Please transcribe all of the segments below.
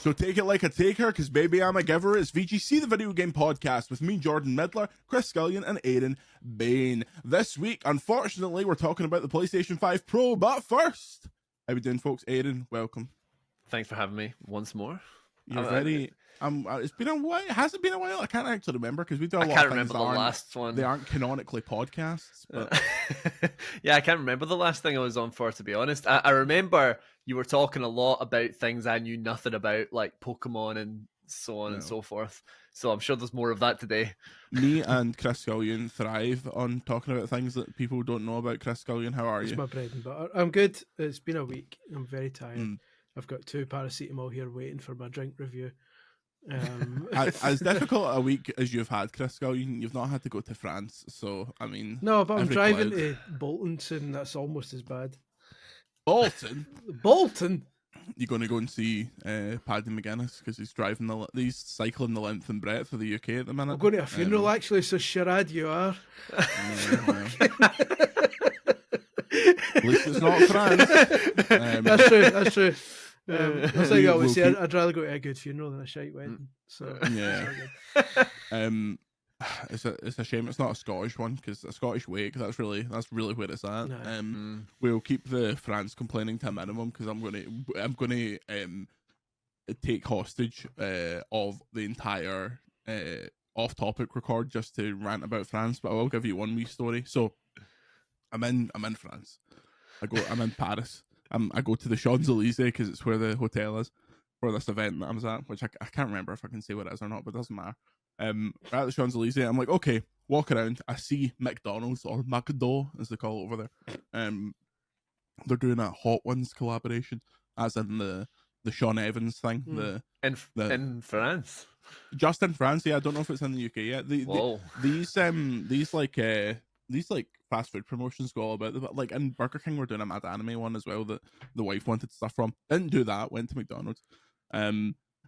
So take it like a taker, because baby I'm a giver. It's VGC, the video game podcast, with me, Jordan Midler, Chris Scullion, and Aidan Bain. This week, unfortunately, we're talking about the PlayStation 5 Pro, but first, how we doing, folks? Aidan, welcome. Thanks for having me once more. You're very... it's been a while. Has it been a while? I can't actually remember, because we do a lot of things. I can't remember the last one. They aren't canonically podcasts. But... yeah, I can't remember the last thing I was on for, to be honest. I remember you were talking a lot about things I knew nothing about, like Pokemon and so on and so forth. So I'm sure there's more of that today. Me and Chris Scullion thrive on talking about things that people don't know about. Chris Scullion, how are you? It's my bread and butter. I'm good. It's been a week. I'm very tired. I've got 2 paracetamol here waiting for my drink review. As difficult a week as you've had, Chris Scullion, you've not had to go to France, so I mean, no, but I'm driving to Bolton soon. That's almost as bad. Bolton. You're going to go and see Paddy McGuinness because he's he's cycling the length and breadth of the UK at the minute. I'm going to a funeral actually, so charade you are. At least it's not France. That's true. That's true. That's like I always say. I'd rather go to a good funeral than a shite wedding. So yeah. It's a shame it's not a Scottish one, because a Scottish wake, that's really where it's at. No. We'll keep the France complaining to a minimum, because I'm gonna take hostage of the entire off topic record just to rant about France. But I will give you one wee story. So I'm in France. I'm in Paris. I go to the Champs-Elysees because it's where the hotel is for this event that I was at, which I can't remember if I can say what it is or not, but it doesn't matter. At the Champs-Elysees, I'm like, okay, walk around. I see McDonald's, or McDo as they call it over there. They're doing a Hot Ones collaboration, as in the Sean Evans thing. In France, just in France. Yeah, I don't know if it's in the UK yet. These fast food promotions go all about it. Like in Burger King, we're doing a Mad Anime one as well that the wife wanted stuff from. Didn't do that. Went to McDonald's.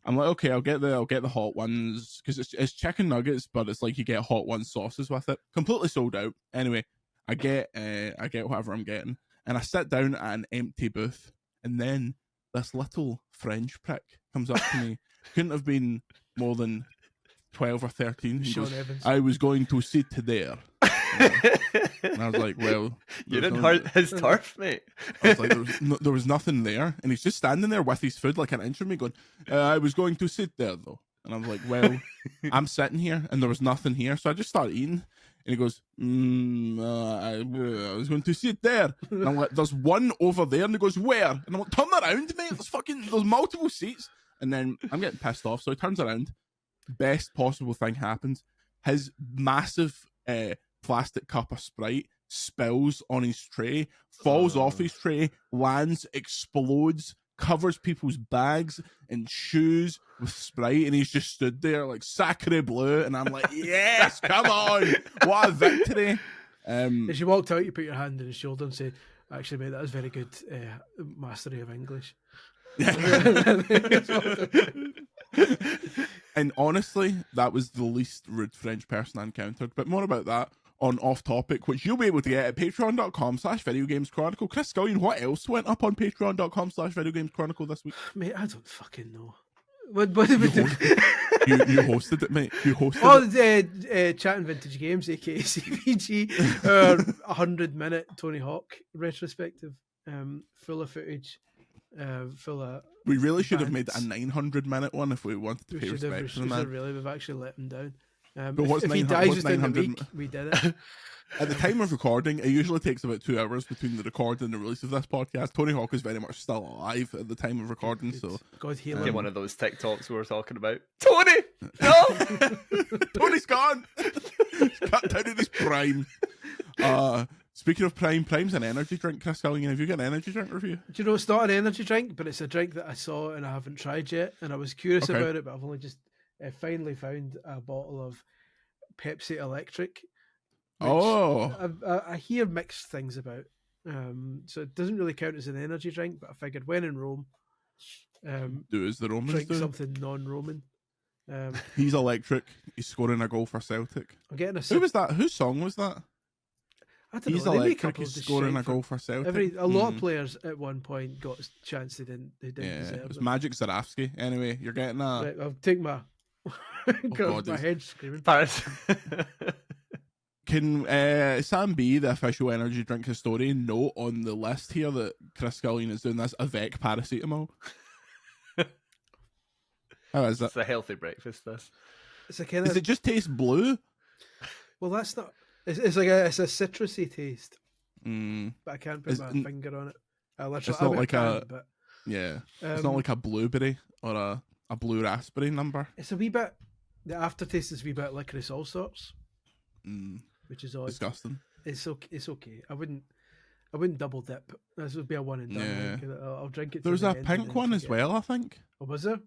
I'm like, okay, I'll get the Hot Ones, because it's chicken nuggets, but it's like you get Hot Ones sauces with it. Completely sold out. Anyway, I get whatever I'm getting, and I sit down at an empty booth, and then this little French prick comes up to me. Couldn't have been more than 12 or 13. He goes, I was going to sit there. And I was like, well, you didn't hurt his turf, mate. I was like, there was nothing there, and he's just standing there with his food like an inch from me going, I was going to sit there though. And I was like, well, I'm sitting here and there was nothing here, so I just started eating. And he goes, I was going to sit there. And I'm like, there's one over there. And he goes, where? And I'm like, turn around, mate. There's multiple seats. And then I'm getting pissed off, so he turns around. Best possible thing happens. His massive plastic cup of Sprite spills on his tray, falls off his tray, lands, explodes, covers people's bags and shoes with Sprite, and he's just stood there like sacre bleu. And I'm like, yes, come on, what a victory. As you walked out, you put your hand on his shoulder and say, actually, mate, that was very good mastery of English. And honestly, that was the least rude French person I encountered. But more about that on Off Topic, which you'll be able to get at patreon.com/videogameschronicle. Chris Scullion, what else went up on patreon.com/videogameschronicle this week? Mate, I don't fucking know. What did we do? You hosted it, mate. You hosted it. Chatting Vintage Games, aka CVG, our 100-minute Tony Hawk retrospective, full of footage. We really should have made a 900-minute one if we wanted to pay respect to the man. Really, we've actually let him down. But if he dies within the week, we did it. At the time of recording, it usually takes about 2 hours between the record and the release of this podcast. Tony Hawk is very much still alive at the time of recording, so God heal him. Get one of those TikToks we were talking about. Tony, no, Tony's gone. He's cut down in his prime. Speaking of Prime's an energy drink, Chris Scullion. Have you got an energy drink review? Do you know, it's not an energy drink, but it's a drink that I saw and I haven't tried yet, and I was curious about it, but I've only just finally found a bottle of Pepsi Electric. I hear mixed things about. So it doesn't really count as an energy drink, but I figured when in Rome, do as the Romans drink do. Something non-Roman. He's electric. He's scoring a goal for Celtic. I'm getting Who was that? Whose song was that? I don't He's know. They make a electric. couple He's of just scoring shite a for goal for Celtic. a lot of players at one point got a chance they didn't Yeah, deserve. it was Them. Magic Zarafsky. Anyway, you're getting a. Right, I'll take my God, my head's screaming. Paris. Can Sam B, the official energy drink historian, note on the list here that Chris Scullion is doing this avec paracetamol? How is it? It's a healthy breakfast. This. It's a kind Does of. it just taste blue? Well, that's not. It's like it's a citrusy taste, But I can't put my finger on it. It's not like but yeah. It's not like a blueberry or a blue raspberry number. it's a wee bit. The aftertaste is a wee bit licorice all sorts, which is odd. Disgusting. It's okay. It's okay. I wouldn't double dip. This would be a one and done. Yeah. Like, I'll drink it. There's to a the end and pink then one as forget. well, I think. Oh, was there?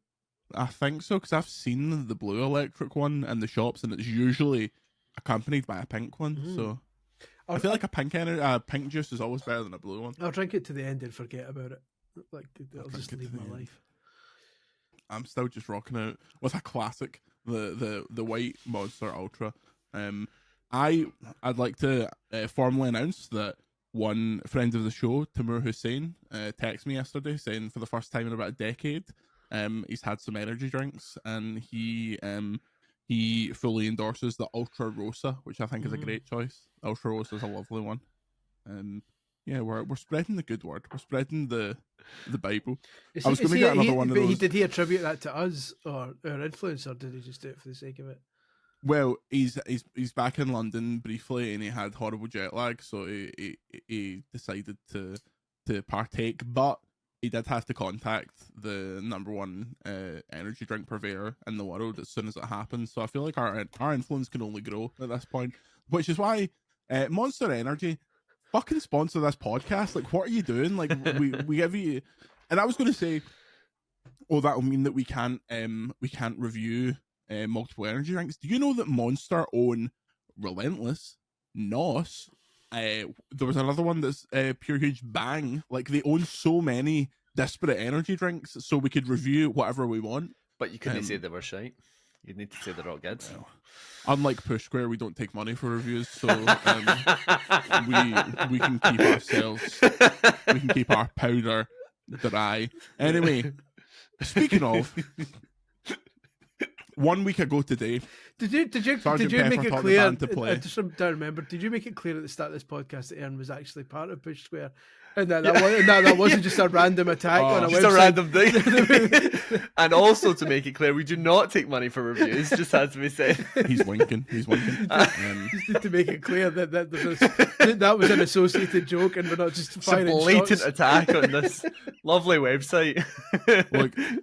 I think so, because I've seen the blue electric one in the shops, and it's usually accompanied by a pink one. So I feel like a pink juice is always better than a blue one. I'll drink it to the end and forget about it. Like I'll just leave my life. I'm still just rocking out with a classic, the white Monster Ultra. I'd like to formally announce that one friend of the show, Timur Hussein, texted me yesterday saying for the first time in about a decade, he's had some energy drinks, and he fully endorses the Ultra Rosa, which I think is a great choice. Ultra Rosa is a lovely one. Yeah, we're spreading the good word. We're spreading the Bible. I was going to get another one of those. Did he attribute that to us or our influence, or did he just do it for the sake of it? Well, he's back in London briefly, and he had horrible jet lag, so he decided to partake. But he did have to contact the number one energy drink purveyor in the world as soon as it happened. So I feel like our influence can only grow at this point, which is why Monster Energy fucking sponsor this podcast. Like, what are you doing? Like, we give you, and I was going to say, oh, that'll mean that we can't review multiple energy drinks. Do you know that Monster own Relentless, NOS? There was another one that's Pure Huge Bang. Like, they own so many disparate energy drinks, so we could review whatever we want. But you couldn't say they were shite. You'd need to say they're all good. Well, unlike Push Square, we don't take money for reviews, so we can keep ourselves, we can keep our powder dry. Anyway, speaking of, 1 week ago today, did you Pepper make it taught the clear? band to play. I just don't remember. Did you make it clear at the start of this podcast that Aaron was actually part of Push Square, and that wasn't just a random attack on a just website? a random thing. And also to make it clear, we do not take money for reviews. Just has to be said. He's winking. Just need to make it clear that was an associated joke, and we're not just It's a firing blatant shots. attack on this lovely website.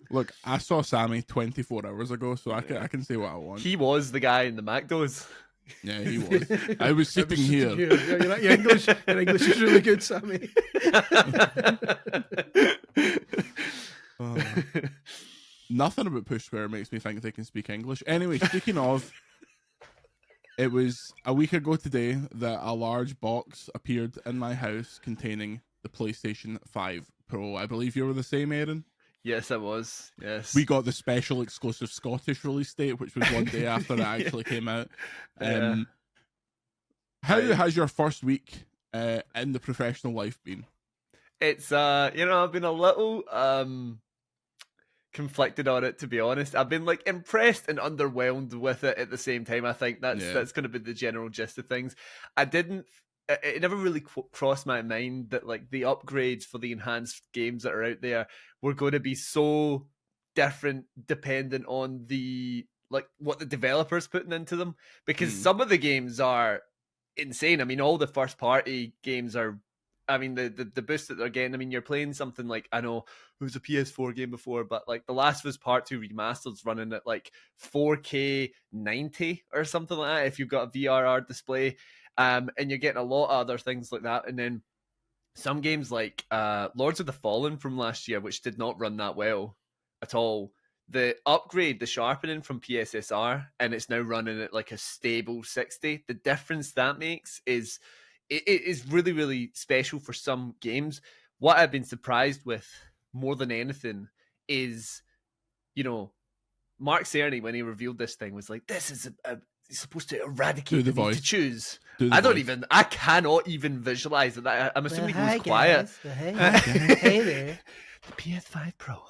Look, I saw Sammy 24 hours ago, so I can say what I want. He was the guy in the McDos. Yeah, he was. I was sitting here. Yeah, your English is really good, Sammy. Nothing about Push Square makes me think they can speak English. Anyway, speaking of, it was a week ago today that a large box appeared in my house containing the PlayStation 5 Pro. I believe you were the same, Aaron. Yes, I was. Yes. We got the special exclusive Scottish release date, which was one day after it actually came out. How has your first week in the professional life been? It's I've been a little conflicted on it, to be honest. I've been like impressed and underwhelmed with it at the same time. I think that's going to be the general gist of things. It never really crossed my mind that like the upgrades for the enhanced games that are out there were going to be so different dependent on the like what the developers putting into them, because some of the games are insane. I mean, all the first party games are, I mean, the boost that they're getting. I mean, you're playing something like, I know it was a PS4 game before, but like The Last of Us Part 2 Remastered's running at like 4K 90 or something like that if you've got a VRR display. And you're getting a lot of other things like that. And then some games like Lords of the Fallen from last year, which did not run that well at all. The upgrade, the sharpening from PSSR, and it's now running at like a stable 60. The difference that makes is it is really, really special for some games. What I've been surprised with more than anything is, Mark Cerny, when he revealed this thing, was like, this is it's supposed to eradicate the need to choose. Do the I don't voice. even. I cannot even visualize it. I'm assuming Well, he goes quiet. Hey there. The PS5 Pro.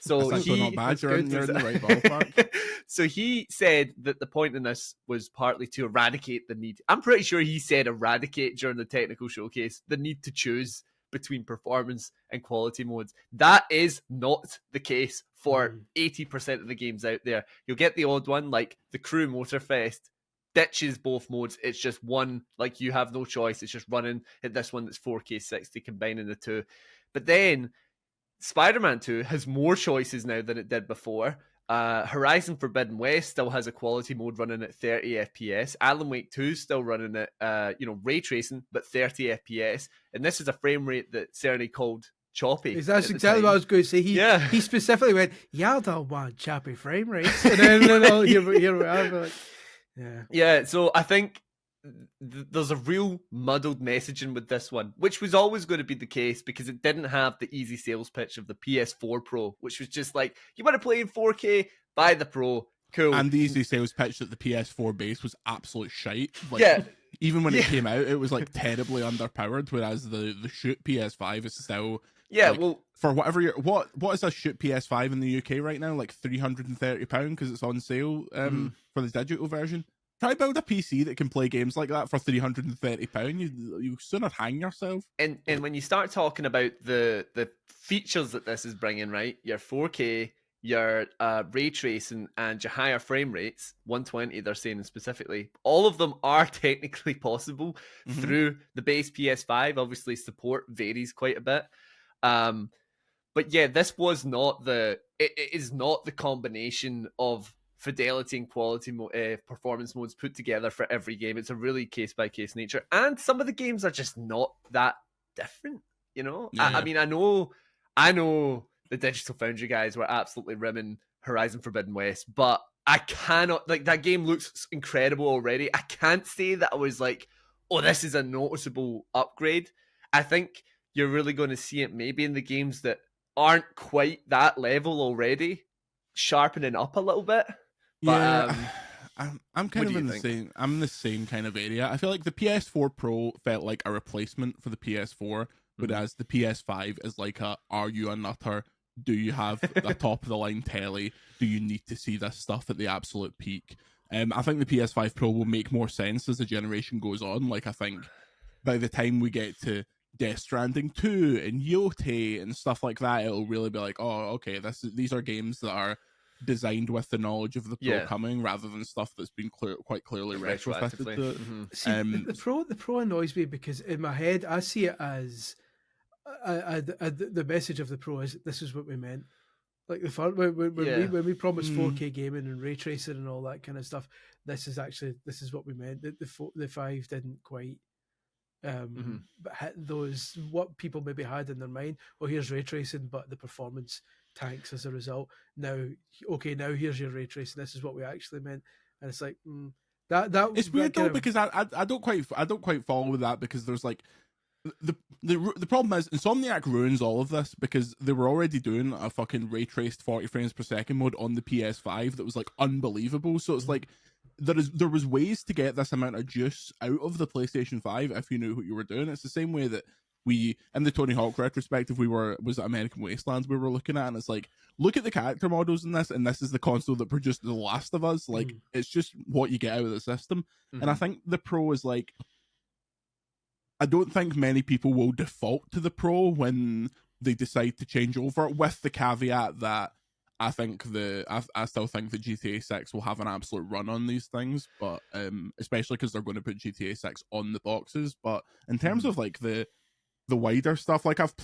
So That's actually not bad. that's You're good. in the right ballpark. So he said that the point in this was partly to eradicate the need. I'm pretty sure he said eradicate during the technical showcase the need to choose between performance and quality modes. That is not the case for 80% of the games out there. You'll get the odd one like the Crew Motorfest ditches both modes. It's just one, like you have no choice. It's just running at this one that's 4K 60, combining the two. But then Spider-Man 2 has more choices now than it did before. Horizon Forbidden West still has a quality mode running at 30 FPS. Alan Wake 2 is still running at ray tracing, but 30 FPS. And this is a frame rate that Cerny called choppy. That's exactly what I was going to say. He specifically went, "Y'all don't want choppy frame rates," and then here we are. Like, yeah. So I think there's a real muddled messaging with this one, which was always going to be the case because it didn't have the easy sales pitch of the PS4 Pro, which was just like, you want to play in 4K, buy the Pro, cool. And the easy sales pitch that the PS4 base was absolute shite. Like, even when it came out, it was like terribly underpowered, whereas the shoot PS5 is still for whatever what is a shoot PS5 in the UK right now, like £330 because it's on sale for the digital version. Try build a PC that can play games like that for £330. You sooner hang yourself. And when you start talking about the features that this is bringing, right? Your 4K, your ray tracing, and your higher frame rates, 120 they're saying specifically, all of them are technically possible through the base PS5. Obviously, support varies quite a bit. But yeah, this was not it is not the combination of fidelity and quality performance modes put together for every game. It's a really case-by-case nature. And some of the games are just not that different, you know? Yeah. I mean, I know the Digital Foundry guys were absolutely rimming Horizon Forbidden West, but I cannot, like, that game looks incredible already. I can't say that I was like, oh, this is a noticeable upgrade. I think you're really going to see it maybe in the games that aren't quite that level already, sharpening up a little bit. But, I'm kind of in the same. I'm in the same kind of area. I feel like the PS4 Pro felt like a replacement for the PS4, whereas the PS5 is like are you a nutter? Do you have a top of the line telly? Do you need to see this stuff at the absolute peak? I think the PS5 Pro will make more sense as the generation goes on. Like, I think by the time we get to Death Stranding 2 and Yote and stuff like that, it'll really be like, oh, okay, these are games that are designed with the knowledge of the Pro coming, rather than stuff that's been quite clearly retrofitted to it. See, the Pro annoys me because in my head I see it as the message of the Pro is this is what we meant. Like when we promised 4K gaming and ray tracing and all that kind of stuff, this is what we meant. The 5 didn't quite but hit those what people maybe had in their mind. Oh, here's ray tracing, but the performance tanks as a result. Now here's your ray tracing. This is what we actually meant, and it's like that. It's weird though because I don't quite follow with that, because there's like the problem is Insomniac ruins all of this because they were already doing a fucking ray traced 40 frames per second mode on the PS5 that was like unbelievable. So it's like there was ways to get this amount of juice out of the PlayStation 5 if you knew what you were doing. It's the same way that we, in the Tony Hawk retrospective, was it American Wastelands we were looking at, and it's like, look at the character models in this, and this is the console that produced The Last of Us. Like, it's just what you get out of the system. And I think the Pro is like, I don't think many people will default to the Pro when they decide to change over, with the caveat that I still think that GTA 6 will have an absolute run on these things, but especially because they're going to put GTA 6 on the boxes. But in terms of like the wider stuff, like I've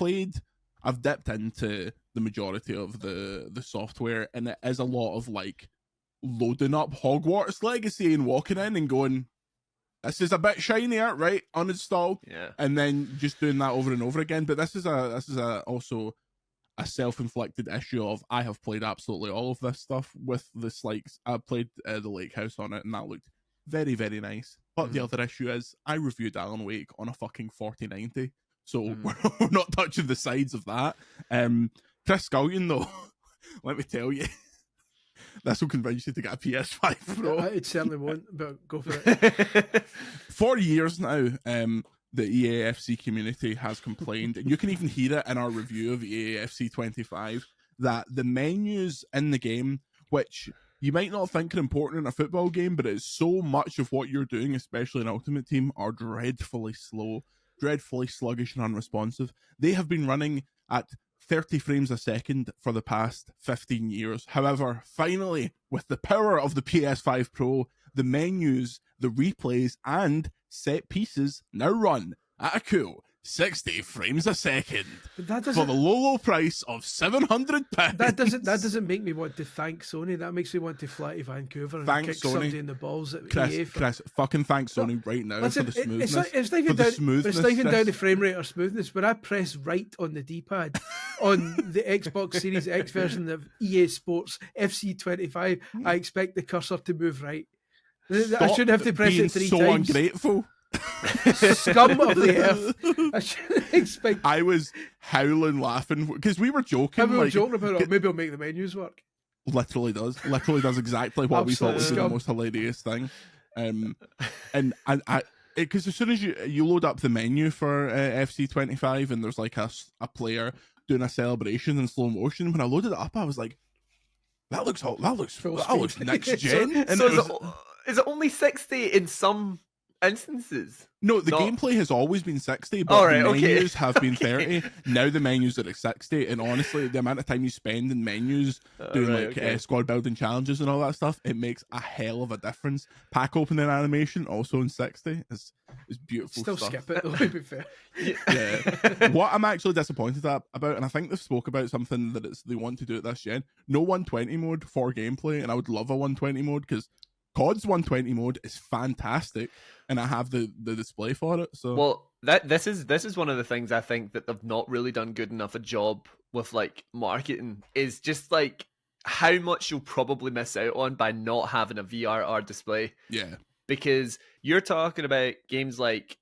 dipped into the majority of the software, and it is a lot of like loading up Hogwarts Legacy and walking in and going, this is a bit shinier, right? Uninstall, and then just doing that over and over again. But this is also a self-inflicted issue of I have played absolutely all of this stuff with this. Like, I played the Lake House on it, and that looked very, very nice. But the other issue is I reviewed Alan Wake on a fucking 4090, so we're not touching the sides of that. Chris Scullion, though, let me tell you, this will convince you to get a PS5 Pro. It certainly won't, but go for it. For years now, the EAFC community has complained, and you can even hear it in our review of EAFC 25, that the menus in the game, which you might not think are important in a football game, but it's so much of what you're doing, especially in Ultimate Team, are dreadfully slow, dreadfully sluggish and unresponsive. They have been running at 30 frames a second for the past 15 years. However, finally, with the power of the PS5 Pro, the menus, the replays, and set pieces now run at a cool 60 frames a second for the low price of £700. That doesn't make me want to thank Sony. That makes me want to fly to Vancouver and kick somebody in the balls at EA. Chris, fucking thank Sony right now for the smoothness. It's not even down to frame rate or smoothness. When I press right on the D-pad on the Xbox Series X version of EA Sports FC 25, I expect the cursor to move right. I shouldn't have to press it 3 times. So ungrateful. Scum of the earth. I shouldn't expect. I was howling laughing because we were joking. We were joking about it. Maybe I'll make the menus work. Literally does exactly what we thought would be the most hilarious thing. And I because as soon as you load up the menu for FC25 and there's like a player doing a celebration in slow motion, when I loaded it up, I was like, that looks next gen. And is it only 60 in some instances? No, the gameplay has always been 60, but the menus have been 30. Now the menus are at 60, and honestly, the amount of time you spend in menus doing squad building challenges and all that stuff, it makes a hell of a difference. Pack opening animation also in 60 is beautiful. Still stuff. skip it, though, to be fair. Yeah. What I'm actually disappointed about, and I think they've spoke about something that they want to do at this gen, no 120 mode for gameplay, and I would love a 120 mode because COD's 120 mode is fantastic, and I have the display for it. So well, this is one of the things I think that they've not really done good enough a job with, like, marketing, is just like how much you'll probably miss out on by not having a VRR display. Yeah, because you're talking about games like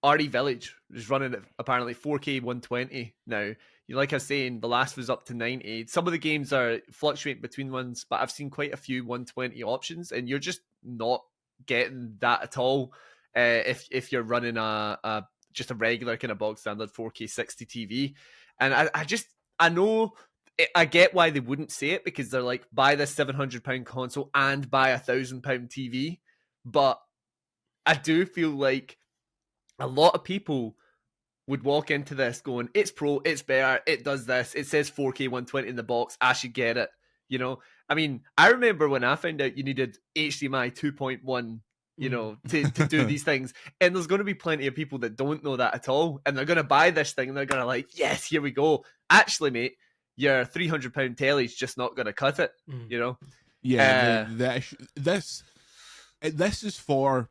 RE Village is running at apparently 4K 120 now. Like I was saying, the last was up to 90. Some of the games are fluctuating between ones, but I've seen quite a few 120 options, and you're just not getting that at all if you're running just a regular kind of bog standard 4K 60 TV. And I know, I get why they wouldn't say it, because they're like, buy this £700 console and buy a £1,000 TV. But I do feel like a lot of people would walk into this going, it's pro, it's better, it does this, it says 4K 120 in the box, I should get it. You know, I mean, I remember when I found out you needed HDMI 2.1, you know, to do these things. And there's going to be plenty of people that don't know that at all. And they're going to buy this thing and they're going to like, yes, here we go. Actually, mate, your £300 telly's just not going to cut it, you know? Yeah, this is for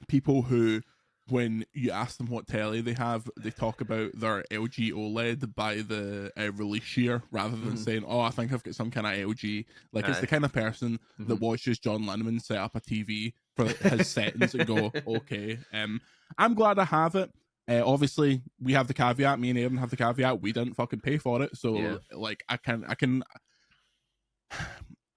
people who, when you ask them what telly they have, they talk about their LG OLED by the release year, rather than saying, oh, I think I've got some kind of LG. Like, it's the kind of person that watches John Lennon set up a TV for his settings and go, okay, I'm glad I have it. Obviously, we have the caveat, me and Aaron have the caveat, we didn't fucking pay for it. So, like, I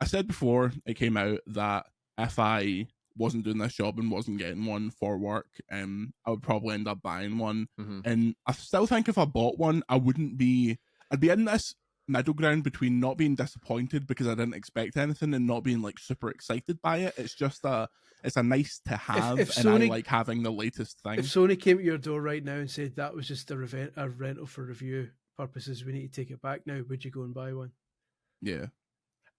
said before it came out that if I wasn't doing this job and wasn't getting one for work, I would probably end up buying one. And I still think if I bought one, I'd be in this middle ground between not being disappointed because I didn't expect anything and not being like super excited by it. It's just it's a nice to have, if Sony, and I like having the latest thing. If Sony came to your door right now and said that was just a rental for review purposes, we need to take it back now, would you go and buy one? Yeah.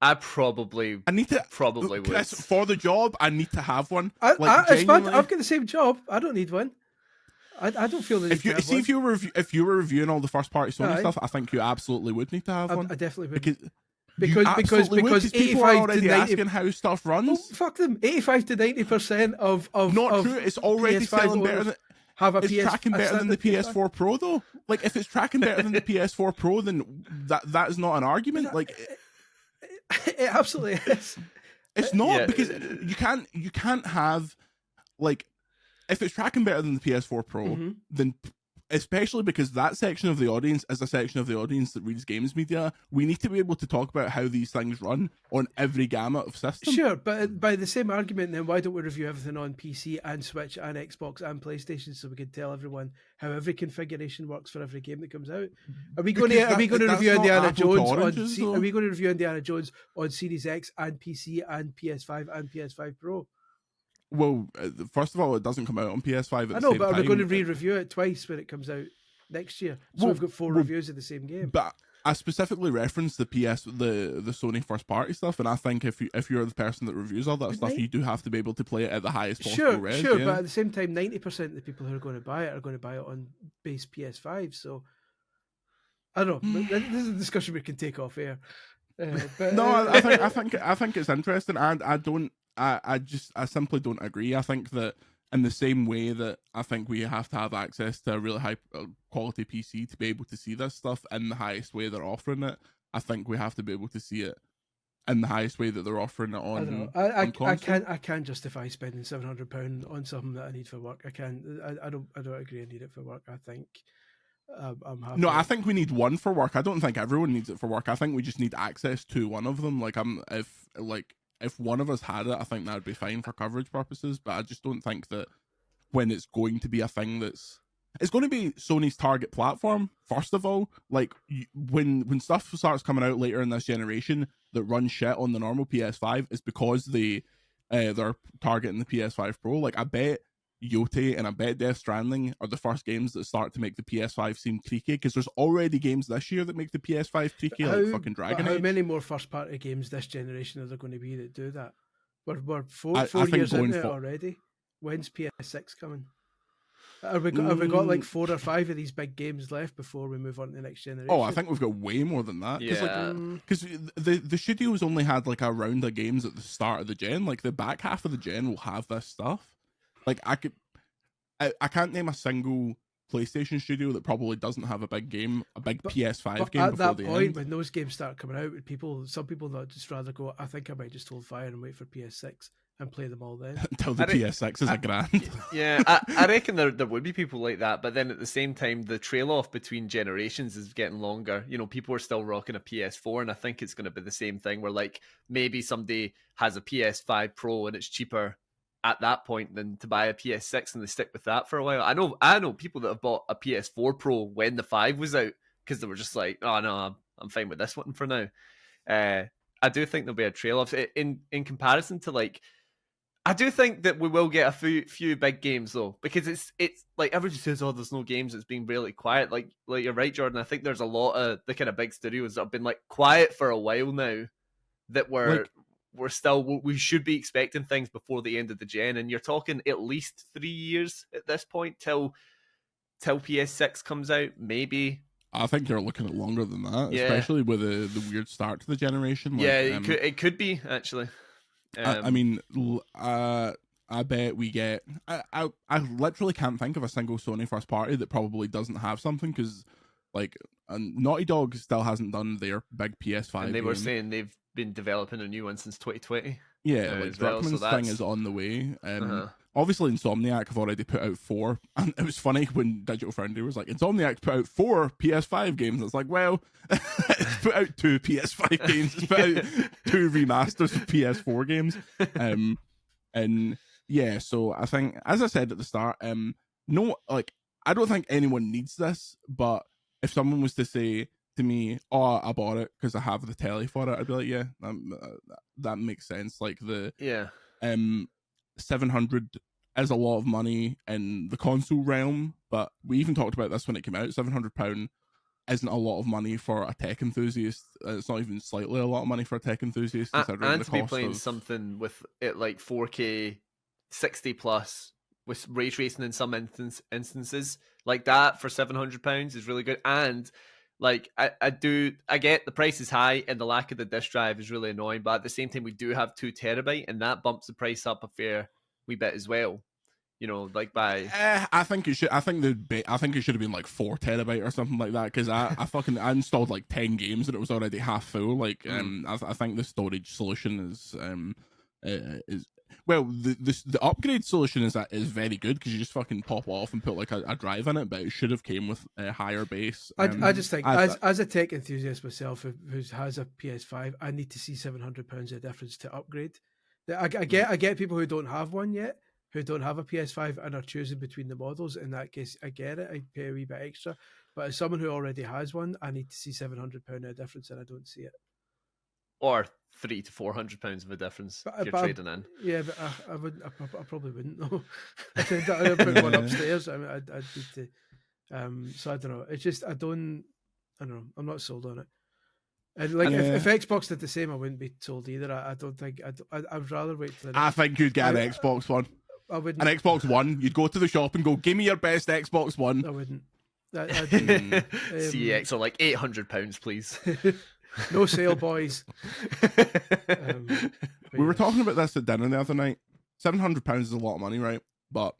I probably would. Chris, for the job, I need to have one. It's fun. I've got the same job. I don't need one. I don't feel the need to have one. If you were reviewing all the first party Sony stuff, I think you absolutely would need to have one. I definitely would. Because people are already asking how stuff runs. Well, fuck them. 85 to 90% of not true. It's already selling better than. It's tracking better than the PS4 Pro though. Like, if it's tracking better than the PS4 Pro, then that is not an argument. Like. It absolutely is. It's not, because you can't have, like, if it's tracking better than the PS4 Pro, then especially because that section of the audience is a section of the audience that reads games media. We need to be able to talk about how these things run on every gamut of systems. Sure, but by the same argument, then why don't we review everything on PC and Switch and Xbox and PlayStation so we can tell everyone how every configuration works for every game that comes out? Are we going to review Indiana Jones on? Are we going to review Indiana Jones on Series X and PC and PS5 and PS5 Pro? Well, first of all, it doesn't come out on PS5 at I know, the same but are we time. going to re-review it twice when it comes out next year? So we've got 4 reviews of the same game. But I specifically referenced the Sony first party stuff, and I think if you're the person that reviews all that stuff, you do have to be able to play it at the highest possible res. Sure, but at the same time, 90% of the people who are going to buy it are going to buy it on base PS5. So I don't know. This is a discussion we can take off air. But, no, I think it's interesting, and I simply don't agree. I think that in the same way that I think we have to have access to a really high quality PC to be able to see this stuff in the highest way they're offering it, I think we have to be able to see it in the highest way that they're offering it on. I don't know. I can't justify spending £700 on something that I need for work. I can't. I don't agree. I need it for work. I think. I'm happy. No, I think we need one for work. I don't think everyone needs it for work. I think we just need access to one of them. If one of us had it, I think that would be fine for coverage purposes. But I just don't think that when it's going to be a thing it's going to be Sony's target platform. First of all, like when stuff starts coming out later in this generation that runs shit on the normal PS5, is because they're targeting the PS5 Pro. Like I bet Yote and I bet Death Stranding are the first games that start to make the PS5 seem creaky, because there's already games this year that make the PS5 creaky, like fucking Dragon Age. How many more first party games this generation are there going to be that do that? We're four years into it already. When's PS6 coming? Have we got like 4 or 5 of these big games left before we move on to the next generation? Oh, I think we've got way more than that. Because the studios only had like a round of games at the start of the gen. Like the back half of the gen will have this stuff. Like I can't name a single PlayStation studio that probably doesn't have a big PS5 game. At before that point, when those games start coming out, some people not just rather go, I think I might just hold fire and wait for PS6 and play them all then. Until the PS6 is a grand. Yeah, I reckon there would be people like that, but then at the same time, the trail off between generations is getting longer. You know, people are still rocking a PS4, and I think it's going to be the same thing where like maybe somebody has a PS5 Pro and it's cheaper at that point than to buy a PS6, and they stick with that for a while. I know people that have bought a PS4 Pro when the 5 was out because they were just like, oh no, I'm fine with this one for now. I do think there'll be a trail off in comparison to like. I do think that we will get a few big games though, because it's like everybody says, oh, there's no games. It's been really quiet. Like you're right, Jordan. I think there's a lot of the kind of big studios that have been like quiet for a while now that we should be expecting things before the end of the gen, and you're talking at least 3 years at this point till PS6 comes out, maybe. I think you're looking at longer than that, especially with the weird start to the generation. Like, it could be actually. I bet we get. I literally can't think of a single Sony first party that probably doesn't have something, because like Naughty Dog still hasn't done their big PS5. And they were saying they've been developing a new one since 2020. Yeah, like Druckmann's thing is on the way. Obviously, Insomniac have already put out 4, and it was funny when Digital Foundry was like, "Insomniac's put out 4 PS5 games." It's like, well, it's put out 2 PS5 games. It's put out 2 remasters of PS4 games. And yeah, so I think, as I said at the start, no, like I don't think anyone needs this, but if someone was to say to me, "Oh, I bought it because I have the telly for it," I'd be like, "Yeah, that makes sense." Like 700 is a lot of money in the console realm, but we even talked about this when it came out. £700 isn't a lot of money for a tech enthusiast. It's not even slightly a lot of money for a tech enthusiast, considering and the to cost be playing of something with it like 4K 60 plus with ray tracing in some instances like that for £700 is really good. And like I get the price is high and the lack of the disk drive is really annoying, but at the same time we do have 2 terabyte, and that bumps the price up a fair wee bit as well. You know, like by I think it should have been like 4 terabyte or something like that, because I installed like 10 games and it was already half full. Like I think the storage solution is is well, the upgrade solution is very good because you just fucking pop it off and put like a drive in it, but it should have came with a higher base. I just think as a tech enthusiast myself who has a PS5, I need to see £700 of difference to upgrade. I get people who don't have one yet, who don't have a PS5 and are choosing between the models. In that case, I get it. I pay a wee bit extra. But as someone who already has one, I need to see £700 of difference, and I don't see it. Or £300 to £400 of a difference if you're trading in. Yeah, but I probably wouldn't know. I'd put one upstairs. I mean, I'd need to. So I don't know. It's just I don't know. I'm not sold on it. And like if Xbox did the same, I wouldn't be sold either. I don't think. I'd rather wait for. I think you'd get an Xbox One. I wouldn't. An Xbox One. You'd go to the shop and go, "Give me your best Xbox One." I wouldn't. CX are like £800, please. No sale, boys. We were talking about this at dinner the other night. £700 is a lot of money, right? But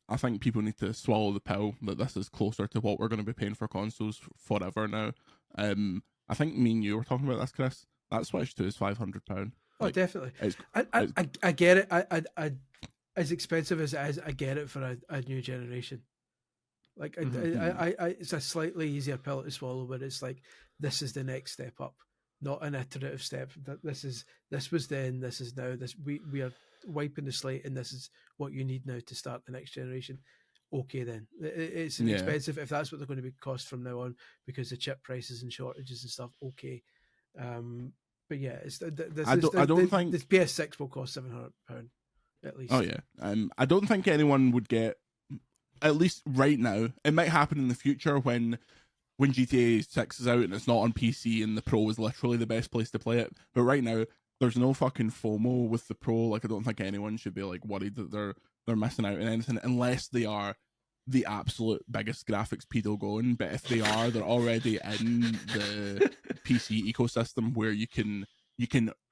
I think people need to swallow the pill that this is closer to what we're going to be paying for consoles forever now. I think me and you were talking about this, Chris. That Switch 2 is £500. Oh, definitely. I get it. I as expensive as it is, I get it for a new generation. Like it's a slightly easier pill to swallow, but it's like this is the next step up, not an iterative step. This was then, this is now. This we are wiping the slate, and this is what you need now to start the next generation. Okay, then it's expensive if that's what they're going to be cost from now on because of chip prices and shortages and stuff. Okay, but yeah, I don't think the PS6 will cost £700 at least. Oh yeah, I don't think anyone would get. At least right now, it might happen in the future when GTA 6 is out and it's not on PC and the Pro is literally the best place to play it. But right now, there's no fucking FOMO with the Pro. Like I don't think anyone should be like worried that they're missing out on anything unless they are the absolute biggest graphics pedo going. But if they are, they're already in the PC ecosystem where you can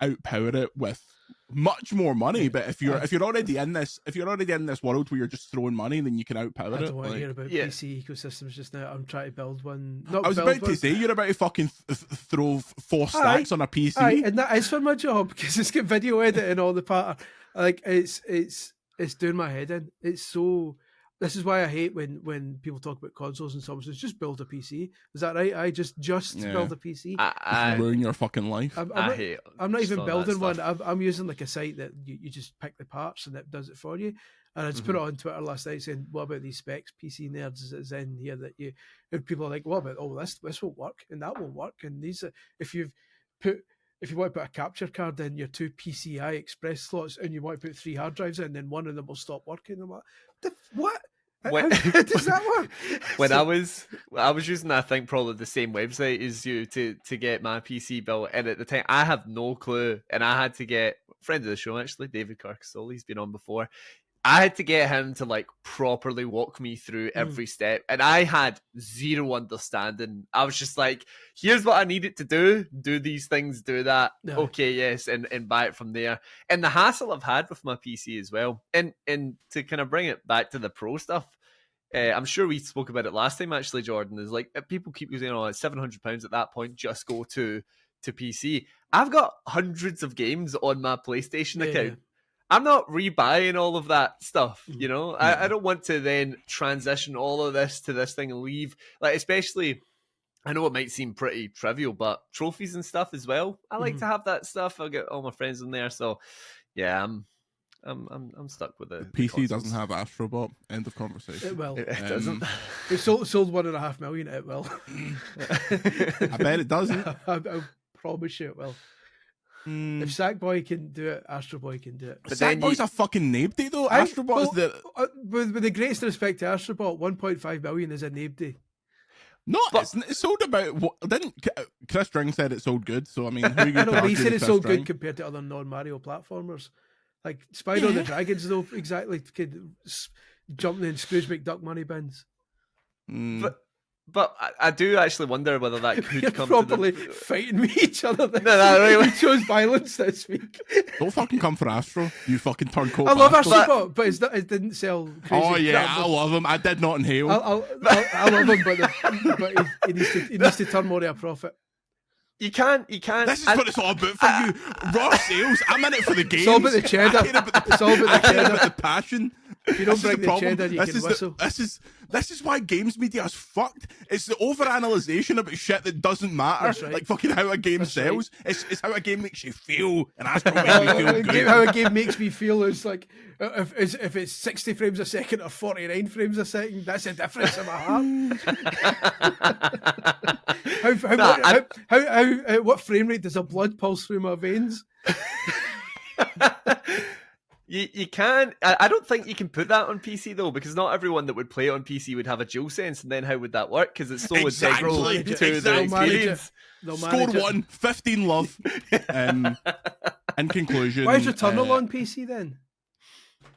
outpower it with much more money. But if you're already in this world where you're just throwing money, then you can outpower it. I don't want to hear about PC ecosystems just now. I'm trying to build one. I was about to say you're about to fucking throw 4 stacks on a PC, and that is for my job because it's got video editing all the part. Like it's doing my head in. It's so. This is why I hate when people talk about consoles and someone says just build a PC. Is that right? I just build a PC. I ruin your fucking life. I'm not even building one. I'm using like a site that you just pick the parts and it does it for you. And I just put it on Twitter last night saying, "What about these specs, PC nerds?" Is in here that and people are like, "What about this won't work and that won't work." And these if you want to put a capture card in your 2 PCI Express slots and you want to put 3 hard drives in, then one of them will stop working. I'm like, what? How does that work? When I was using, I think probably the same website as you to get my PC built, and at the time I have no clue, and I had to get a friend of the show actually, David Kirkstall, he's been on before. I had to get him to like properly walk me through every step, and I had zero understanding. I was just like, here's what I need it to do these things, do that. No. Okay, yes, and buy it from there. And the hassle I've had with my PC as well. And to kind of bring it back to the Pro stuff, I'm sure we spoke about it last time actually, Jordan, is like people keep using it's £700 at that point, just go to PC. I've got hundreds of games on my PlayStation account. Yeah. I'm not rebuying all of that stuff, you know? I don't want to then transition all of this to this thing and leave. Like, especially, I know it might seem pretty trivial, but trophies and stuff as well. I like to have that stuff. I'll get all my friends in there. So, yeah, I'm stuck with it. The PC doesn't have Astrobot. End of conversation. It will. It doesn't. It sold 1.5 million. It will. I bet it doesn't. I promise you it will. If Sackboy can do it, Astro Boy can do it. But Sackboy's a fucking naivety though. Astrobot is the with the greatest respect to Astrobot, 1.5 million is a naivety. No, it sold about. Didn't Chris String said it sold good? So I mean, who you no, he said it sold good compared to other non-Mario platformers, like Spyro the Dragons. Though exactly, jumping in Scrooge McDuck money bins. But I do actually wonder whether that could come properly to fighting with each other. Really. We chose violence this week. Don't fucking come for Astro, you fucking turncoat. I love Astrobot, but it didn't sell. Crazy oh yeah, I love him. I did not inhale. I love him, but he needs to turn more to a profit. You can't. This is what it's all about for you. Raw sales. I'm in it for the games. It's all about the cheddar. It's all about the cheddar. The passion. If you don't bring the cheddar, you can whistle. This is why games media is fucked. It's the overanalyzation about shit that doesn't matter. That's right. Like fucking how a game sells. Right. It's how a game makes you feel, and Astro makes me feel good. How a game makes me feel is like if it's 60 frames a second or 49 frames a second. That's the difference in my heart. What frame rate does a blood pulse through my veins? You can. I don't think you can put that on PC though, because not everyone that would play it on PC would have a DualSense, and then how would that work? Because it's so integral to the experience. Score 1, 15 love. In conclusion, why is Returnal on PC then?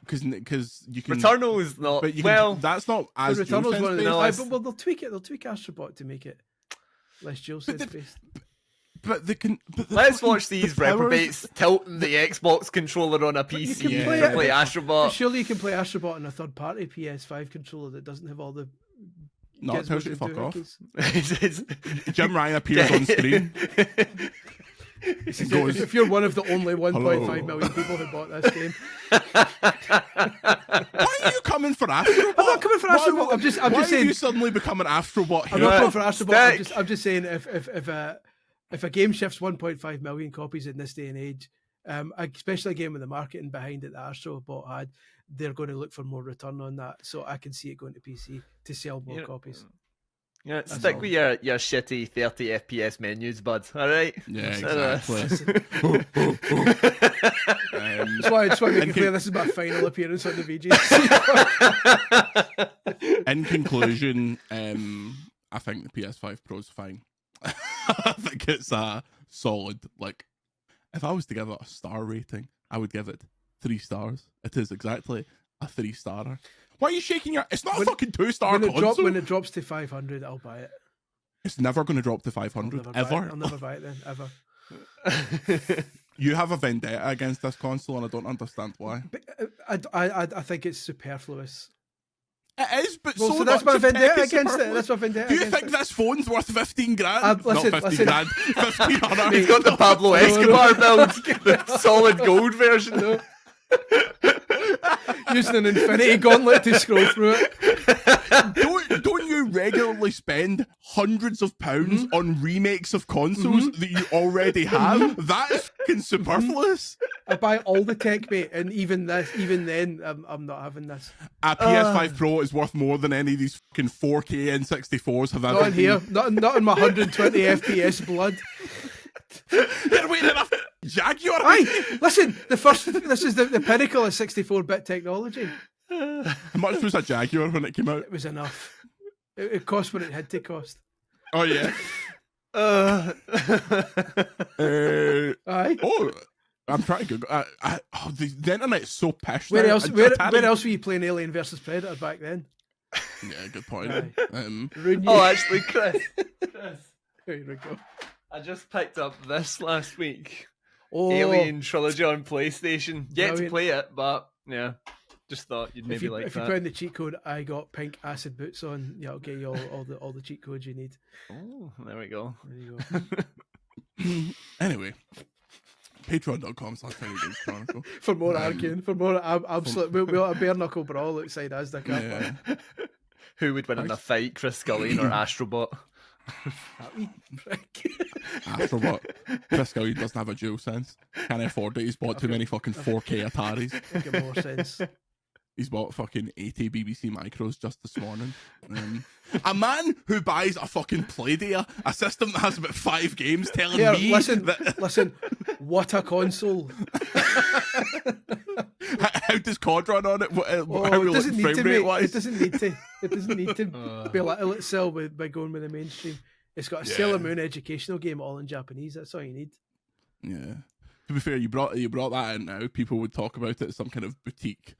Because you can. Returnal is not. But that's not as Returnal's one of the. No, well, they'll tweak it. They'll tweak Astrobot to make it less DualSense based. But they can. Let's watch these reprobates tilting the Xbox controller on a PC You can play Astrobot. Surely you can play Astrobot on a third-party PS5 controller that doesn't have all the. No, it tells you to fuck off. It's- Jim Ryan appears on screen. Goes, if you're one of the only 1.5 million people who bought this game, why are you coming for Astrobot? I'm not coming for Astrobot. I'm just why saying. Have you suddenly become an Astrobot? I'm not coming for Astrobot. I'm just saying if a game shifts 1.5 million copies in this day and age, especially a game with the marketing behind it that Astrobot had, they're going to look for more return on that. So I can see it going to PC to sell more copies. Yeah, stick with your shitty 30 FPS menus, bud. All right. Yeah, exactly. That's why I just want to make it clear this is my final appearance on the VGC. In conclusion, I think the PS5 Pro is fine. I think it's solid. Like, if I was to give it a star rating, I would give it 3 stars. It is exactly a 3-starrer. Why are you shaking your? It's not a fucking 2-star console. When it drops to 500, I'll buy it. It's never going to drop to 500 ever. I'll never buy it then ever. You have a vendetta against this console, and I don't understand why. I think it's superfluous. It is, but so that's my vendetta against it. That's my vendetta. Do you think this phone's worth 15 grand? Listen, Not 15 grand. 1500. He's got the Pablo Escobar build, the solid gold version. No. Using an infinity gauntlet to scroll through it. Don't you regularly spend hundreds of pounds on remakes of consoles that you already have? That is fucking superfluous. I buy all the tech, mate, and even then, I'm not having this. A PS5 Pro is worth more than any of these fucking 4K N64s have ever been. Not in here. Not in my 120 FPS blood. You're waiting enough. Jaguar. Aye, listen. This is the pinnacle of 64-bit technology. How much was a Jaguar when it came out? It was enough. It cost what it had to cost. Oh yeah. Aye. Oh, I'm trying to Google. The internet's so pissed. Where else were you playing Alien vs Predator back then? Yeah, good point. Actually, Chris. There we go. I just picked up this last week. Oh, Alien Trilogy on PlayStation. Yet to brilliant. play it, but yeah, just thought you'd maybe if you that. put in the cheat code, I got pink acid boots on. Yeah, I'll get you all the cheat codes you need. Oh, there we go. There you go. Anyway, patreon.com/TinyGamesChronicle For more arguing, for more absolute, we'll have a bare knuckle brawl outside Asda. Yeah. Who would win in a fight, Chris Scullion or Astrobot? That wee prick. Astrobot. Chris Scully doesn't have a DualSense. Can't afford it. He's bought too many fucking 4K Ataris. Make more sense. He's bought fucking 80 BBC Micros just this morning. A man who buys a fucking Playdate, a system that has about 5 games, telling me listen, what a console. How does COD run on it? How it doesn't need to, mate. wise? It doesn't need to belittle itself by going with the mainstream. It's got a Sailor Moon educational game all in Japanese. That's all you need. Yeah. To be fair, you brought that in now. People would talk about it as some kind of boutique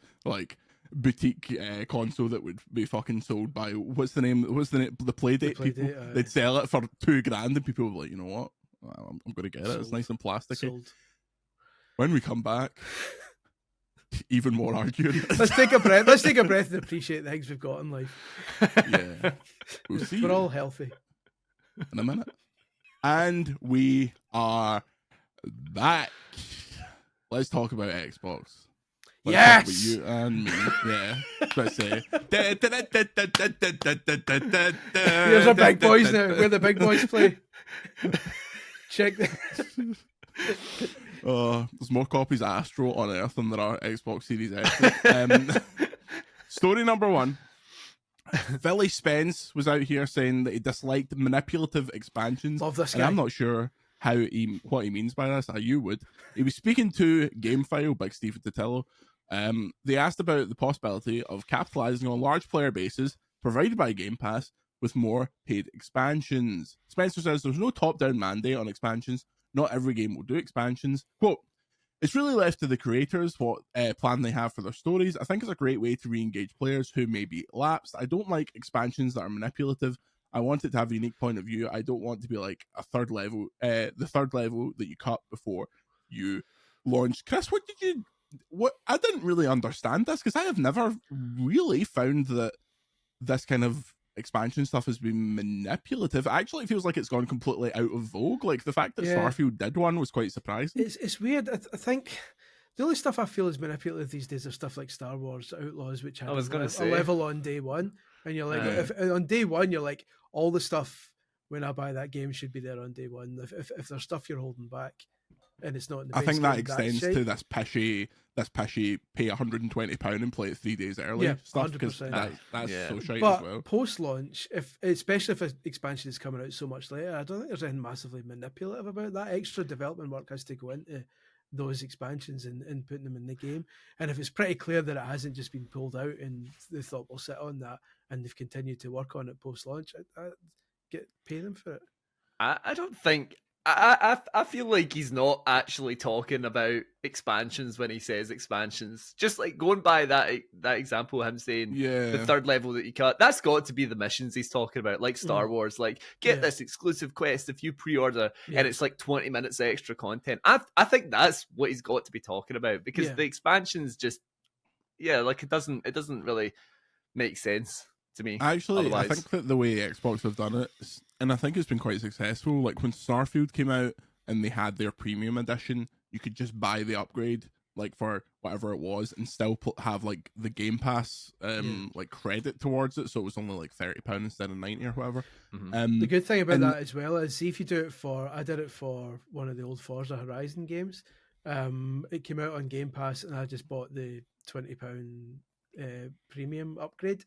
console that would be fucking sold by what's the name? The Playdate people. They'd sell it for $2,000, and people would be like, you know what? I'm going to get it. It's nice and plasticky. Sold. When we come back, even more arguing. Let's take a breath. Let's take a breath and appreciate the things we've got in life. Yeah, we'll see. We're all healthy. In a minute. And we are back. Let's talk about Xbox. Let's talk about you and me. Yeah. Let's say. Here's our big boys now. Where the big boys play. Check this. There's more copies of Astro on Earth than there are Xbox Series X. Story number 1. Philly Spence was out here saying that he disliked manipulative expansions. Love this guy. And I'm not sure what he means by this. How you would. He was speaking to GameFile, Big Steve Totillo. They asked about the possibility of capitalizing on large player bases provided by Game Pass with more paid expansions. Spencer says there's no top-down mandate on expansions. Not every game will do expansions. Quote, it's really left to the creators what plan they have for their stories. I think it's a great way to re-engage players who may be lapsed. I don't like expansions that are manipulative. I want it to have a unique point of view. I don't want to be like a third level, the third level that you cut before you launch. Chris, I didn't really understand this because I have never really found that this kind of expansion stuff has been manipulative. Actually, it feels like it's gone completely out of vogue. Like the fact that Starfield did one was quite surprising. It's weird. I think the only stuff I feel is manipulative these days are stuff like Star Wars Outlaws, which had a level on day one, and you're like, if on day one you're like, all the stuff when I buy that game should be there on day one. If there's stuff you're holding back and it's not in the base I think that game, extends to this pishy pay £120 and play it 3 days early stuff, because that's so shite as well. Post-launch, especially if an expansion is coming out so much later, I don't think there's anything massively manipulative about that. Extra development work has to go into those expansions and putting them in the game. And if it's pretty clear that it hasn't just been pulled out and they thought we'll sit on that and they've continued to work on it post-launch, I pay them for it. I don't think... I feel like he's not actually talking about expansions when he says expansions. Just like going by that example of him saying the third level that you cut, that's got to be the missions he's talking about, like Star Wars. Like, get this exclusive quest if you pre-order and it's like 20 minutes extra content. I think that's what he's got to be talking about, because the expansions just, like it doesn't really make sense to me. Actually, otherwise. I think that the way Xbox have done it, and I think it's been quite successful, like when Starfield came out and they had their premium edition, you could just buy the upgrade like for whatever it was and still have like the Game Pass like credit towards it, so it was only like £30 instead of 90 or whatever. The good thing about that as well is, see, if you do it I did it for one of the old Forza Horizon games. It came out on Game Pass and I just bought the £20 premium upgrade.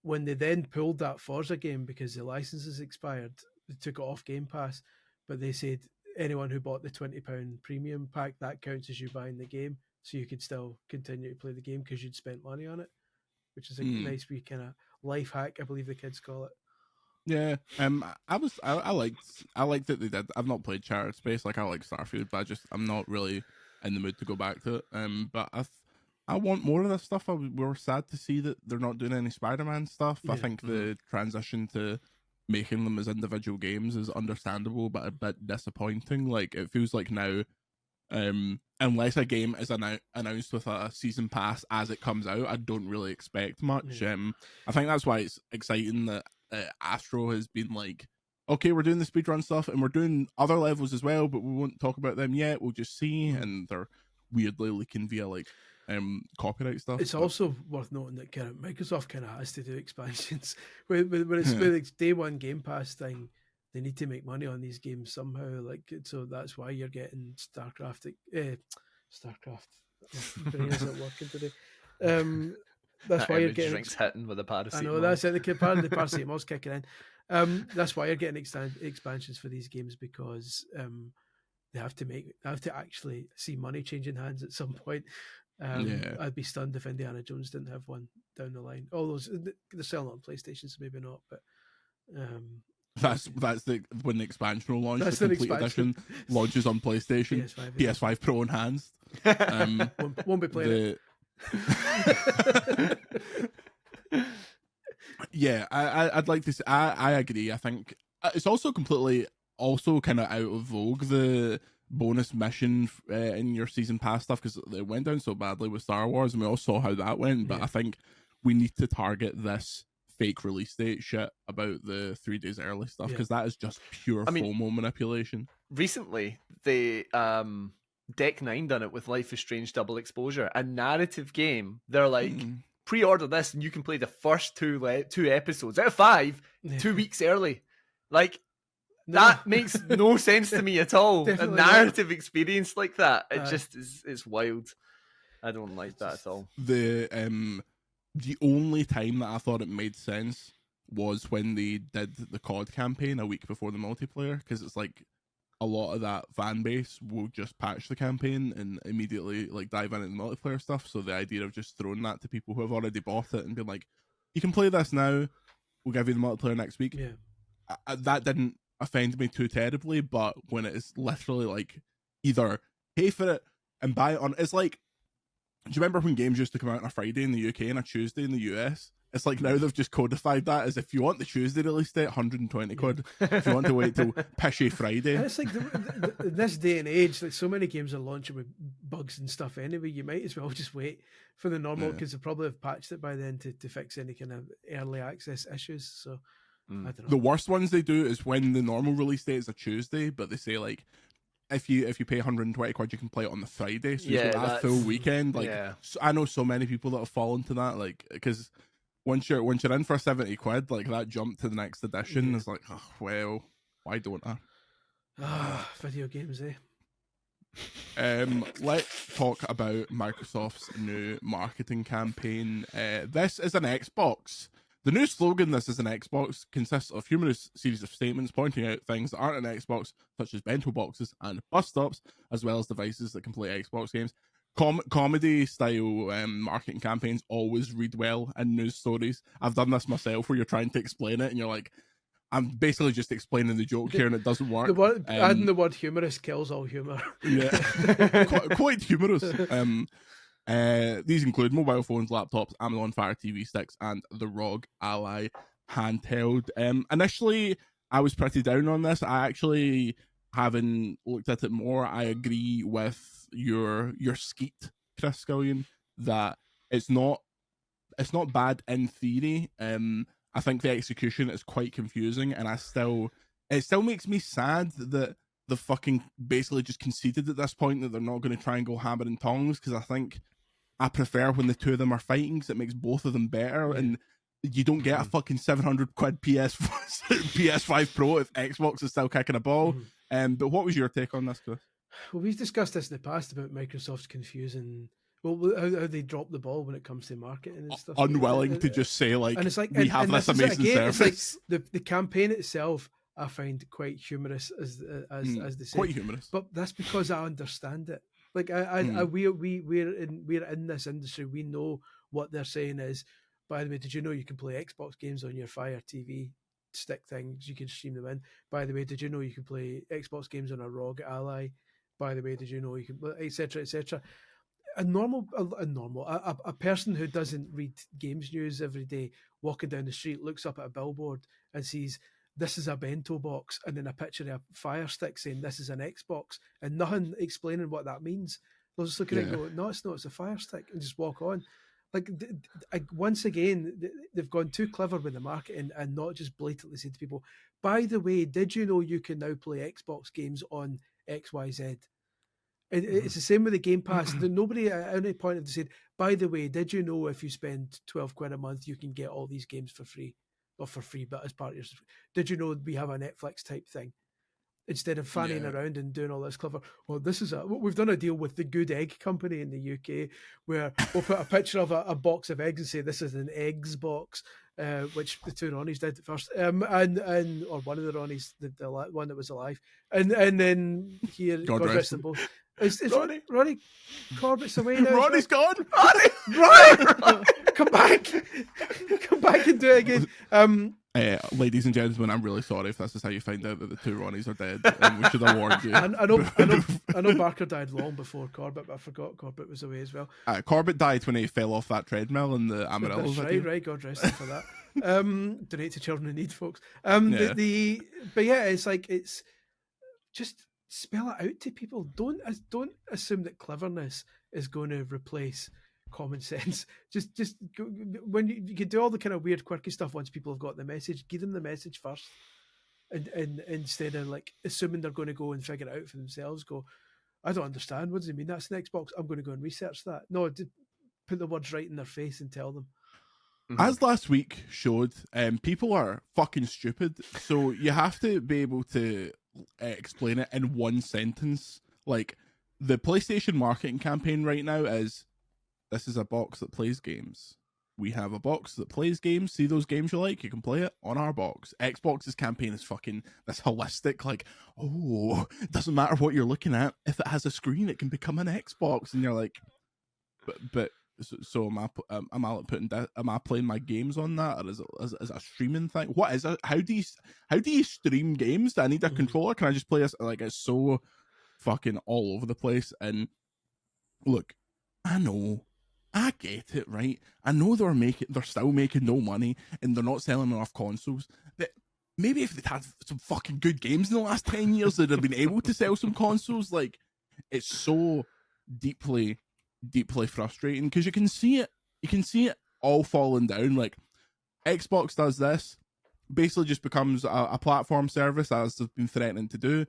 When they then pulled that Forza game because the licenses expired, they took it off Game Pass, but they said anyone who bought the £20 premium pack, that counts as you buying the game, so you could still continue to play the game because you'd spent money on it, which is a nice wee kind of life hack, I believe the kids call it. Yeah, I liked that they did. I've not played Shattered Space, like I like Starfield, but I'm not really in the mood to go back to it. But I want more of this stuff. We're sad to see that they're not doing any Spider-Man stuff. I think the transition to making them as individual games is understandable, but a bit disappointing. Like, it feels like now, unless a game is announced with a season pass as it comes out, I don't really expect much. I think that's why it's exciting that Astro has been like, okay, we're doing the speedrun stuff and we're doing other levels as well, but we won't talk about them yet. We'll just see. And they're weirdly leaking via like copyright stuff. It's also worth noting that kind of Microsoft kind of has to do expansions when it's day one Game Pass thing. They need to make money on these games somehow, like, so that's why you're getting StarCraft. My brain isn't working today. That's why you're getting drinks hitting with a paracetamol. I know, that's it. The paracetamol's kicking in. That's why you're getting expansions for these games, because they have to actually see money changing hands at some point. I'd be stunned if Indiana Jones didn't have one down the line. All those, they're selling on PlayStation, so maybe not, but that's when the expansion will launch. The complete edition launches on PlayStation, PS5 Pro enhanced. Won't be playing it. Yeah, I'd like to say, I agree. I think it's also completely kind of out of vogue, the bonus mission in your season pass stuff, because it went down so badly with Star Wars and we all saw how that went. But I think we need to target this fake release date shit about the 3 days early stuff, Yeah. because that is just pure FOMO manipulation. Recently, they Deck 9 done it with Life is Strange Double Exposure, a narrative game. They're like, pre-order this and you can play the first two episodes out of 5 2 weeks early. Like, that makes no sense to me at all. A narrative experience like that, it just is, it's wild. I don't like that at all. The only time that I thought it made sense was when they did the COD campaign a week before the multiplayer, because it's like a lot of that fan base will just patch the campaign and immediately like dive into the multiplayer stuff. So the idea of just throwing that to people who have already bought it and being like, you can play this now, we'll give you the multiplayer next week. That didn't offend me too terribly, but when it is literally like either pay for it and buy it on, it's like, do you remember when games used to come out on a Friday in the UK and a Tuesday in the US? It's like now they've just codified that as if you want the Tuesday release date, 120 quid. If you want to wait till Pishy Friday. And it's like in this day and age, like so many games are launching with bugs and stuff anyway. You might as well just wait for the normal, because they probably have patched it by then to fix any kind of early access issues. So I don't know. The worst ones they do is when the normal release date is a Tuesday, but they say like, if you pay 120 quid, you can play it on the Friday. So you've got a full weekend. Like, I know so many people that have fallen to that. Like, because once you're in for 70 quid, like that jump to the next edition is like, oh, well, why don't I? Video games, eh? Let's talk about Microsoft's new marketing campaign. This is an Xbox. The new slogan, "This is an Xbox," consists of a humorous series of statements pointing out things that aren't an Xbox, such as bento boxes and bus stops, as well as devices that can play Xbox games. Comedy-style marketing campaigns always read well in news stories. I've done this myself, where you're trying to explain it, and you're like, I'm basically just explaining the joke here, and it doesn't work. Adding the word humorous kills all humour. Yeah, quite humorous. These include mobile phones, laptops, Amazon Fire TV sticks, and the ROG Ally handheld. Initially, I was pretty down on this. I actually, having looked at it more, I agree with your skeet, Chris Scullion, that it's not bad in theory. I think the execution is quite confusing, and it still makes me sad that the fucking basically just conceded at this point that they're not going to try and go hammer and tongs, because I think I prefer when the two of them are fighting, because it makes both of them better, and you don't get a fucking 700 quid PS5 Pro if Xbox is still kicking a ball. But what was your take on this, Chris? Well, we've discussed this in the past about Microsoft's confusing, how they drop the ball when it comes to marketing and stuff. Unwilling to just say, like, and it's like, we have this amazing service. It's like the campaign itself, I find quite humorous, as they say. Quite humorous. But that's because I understand it. Like we're in this industry. We know what they're saying is, by the way, did you know you can play Xbox games on your Fire TV stick things? You can stream them in. By the way, did you know you can play Xbox games on a ROG Ally? By the way, did you know you can, etc., etc. A person who doesn't read games news every day, walking down the street, looks up at a billboard and sees, this is a bento box, and then a picture of a Fire Stick saying this is an Xbox, and nothing explaining what that means. They'll just look at it and go, no, it's not, it's a Fire Stick, and just walk on. Like, once again, they've gone too clever with the marketing and not just blatantly say to people, by the way, did you know you can now play Xbox games on XYZ? It's the same with the Game Pass. Nobody at any point have said, by the way, did you know if you spend 12 quid a month, you can get all these games for free? Not for free, but as part of your subscription. Did you know we have a Netflix type thing? Instead of fanning around and doing all this clever, we've done a deal with the Good Egg Company in the UK, where we'll put a picture of a box of eggs and say this is an eggs box, which the two Ronnies did first, and or one of the Ronnies, the one that was alive, and then here, God rest them both. Is Ronnie Corbett's away now? Ronnie's gone. Ronnie, come back and do it again. Ladies and gentlemen, I'm really sorry if this is how you find out that the two Ronnies are dead. We should have warned you. I know Barker died long before Corbett, but I forgot Corbett was away as well. Corbett died when he fell off that treadmill in the Amarillo video. Right. God rest him for that. Donate to children in need, folks. But yeah, it's like, it's just spell it out to people. Don't assume that cleverness is going to replace common sense. Just when you can do all the kind of weird, quirky stuff once people have got the message, give them the message first, and instead of like assuming they're going to go and figure it out for themselves. Go, I don't understand. What does it mean? That's an Xbox. I'm going to go and research that. No, put the words right in their face and tell them. As last week showed, people are fucking stupid. So you have to be able to explain it in one sentence. Like, the PlayStation marketing campaign right now is, this is a box that plays games. We have a box that plays games. See those games you like? You can play it on our box. Xbox's campaign is fucking this holistic, like, oh, it doesn't matter what you're looking at. If it has a screen, it can become an Xbox. And you're like, but so am I playing my games on that, or is it a streaming thing? What is it? How do you stream games? Do I need a controller? Can I just play this? Like, it's so fucking all over the place. And look, I know, I get it, right? I know they're still making no money, and they're not selling enough consoles. That maybe if they'd had some fucking good games in the last 10 years, they'd have been able to sell some consoles. Like, it's so deeply frustrating because you can see it all falling down. Like, Xbox does this, basically just becomes a platform service, as they've been threatening to do.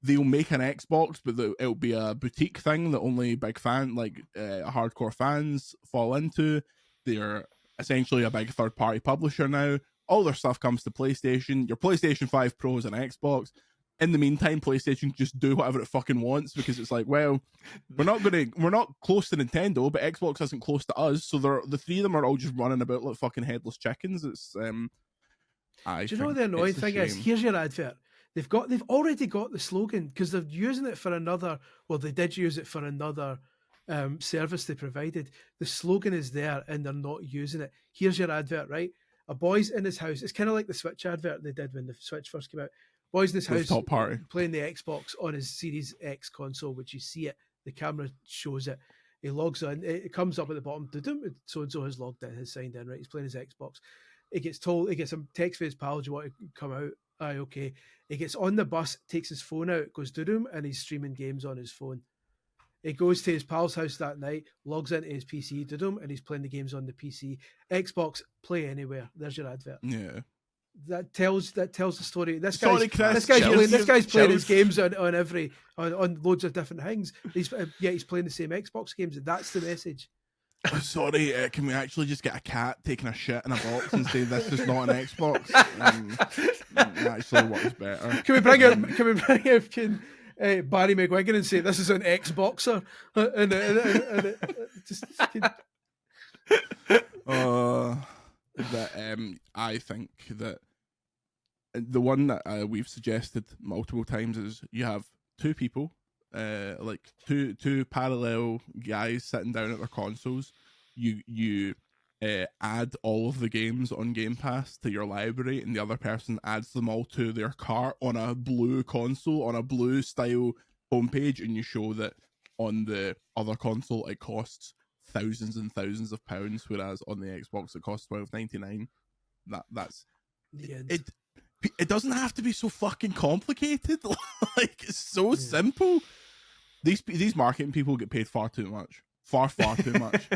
They'll make an Xbox, but it'll be a boutique thing that only big hardcore fans fall into. They're essentially a big third party publisher now. All their stuff comes to PlayStation. Your PlayStation 5 Pro is an Xbox. In the meantime, PlayStation can just do whatever it fucking wants, because it's like, well, we're not close to Nintendo, but Xbox isn't close to us, so the three of them are all just running about like fucking headless chickens. It's do you know what the annoying thing is? Here's your advert. They've already got the slogan, because they're using it for another. Well, they did use it for another service they provided. The slogan is there, and they're not using it. Here's your advert, right? A boy's in his house. It's kind of like the Switch advert they did when the Switch first came out. Boy's in his house playing the Xbox on his Series X console, which you see it. The camera shows it. He logs in. It comes up at the bottom. So and so has logged in, has signed in, right? He's playing his Xbox. He gets a text from his pal, do you want to come out? Aye, okay. He gets on the bus, takes his phone out, goes to room, and he's streaming games on his phone. He goes to his pal's house that night, logs into his PC, and he's playing the games on the PC. Xbox, play anywhere. There's your advert. Yeah. That tells the story. This guy's playing his games on loads of different things. He's playing the same Xbox games. That's the message. Sorry, can we actually just get a cat taking a shit in a box and say this is not an Xbox? Actually works better. Can we bring in Barry McGuigan and say this is an Xboxer? I think that the one that we've suggested multiple times is you have two people, like two parallel guys sitting down at their consoles. You add all of the games on Game Pass to your library, and the other person adds them all to their cart on a blue console, on a blue style homepage, and you show that on the other console it costs thousands and thousands of pounds, whereas on the Xbox it costs $12.99. That's it. It doesn't have to be so fucking complicated. Like, it's so simple. These marketing people get paid far too much. Far too much.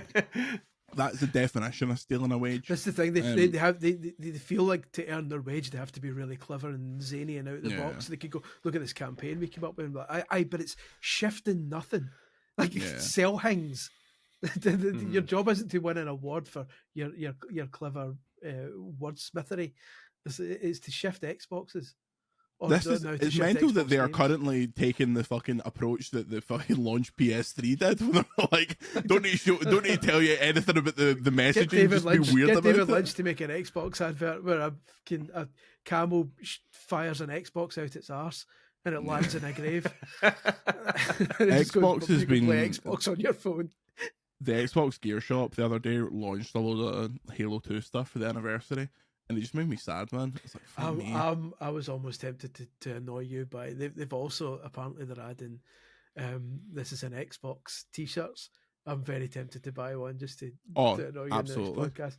That's the definition of stealing a wage. That's the thing. They feel like to earn their wage they have to be really clever and zany and out of the box. They could go, look at this campaign we came up with. Like, but it's shifting nothing. Like, sell things. Your job isn't to win an award for your clever wordsmithery. It's to shift Xboxes. It's mental that they are currently taking the fucking approach that the fucking launch PS3 did. When they're like, don't need to tell you anything about the messaging. Get David Lynch to make an Xbox advert where a camel fires an Xbox out its arse and it lands in a grave. Xbox has been play Xbox on your phone. The Xbox Gear Shop the other day launched a load of Halo 2 stuff for the anniversary, and it just made me sad, man. It's like, I was almost tempted to annoy you by they've also apparently they're adding this is an Xbox t-shirts. I'm very tempted to buy one just to annoy you absolutely. in the next podcast.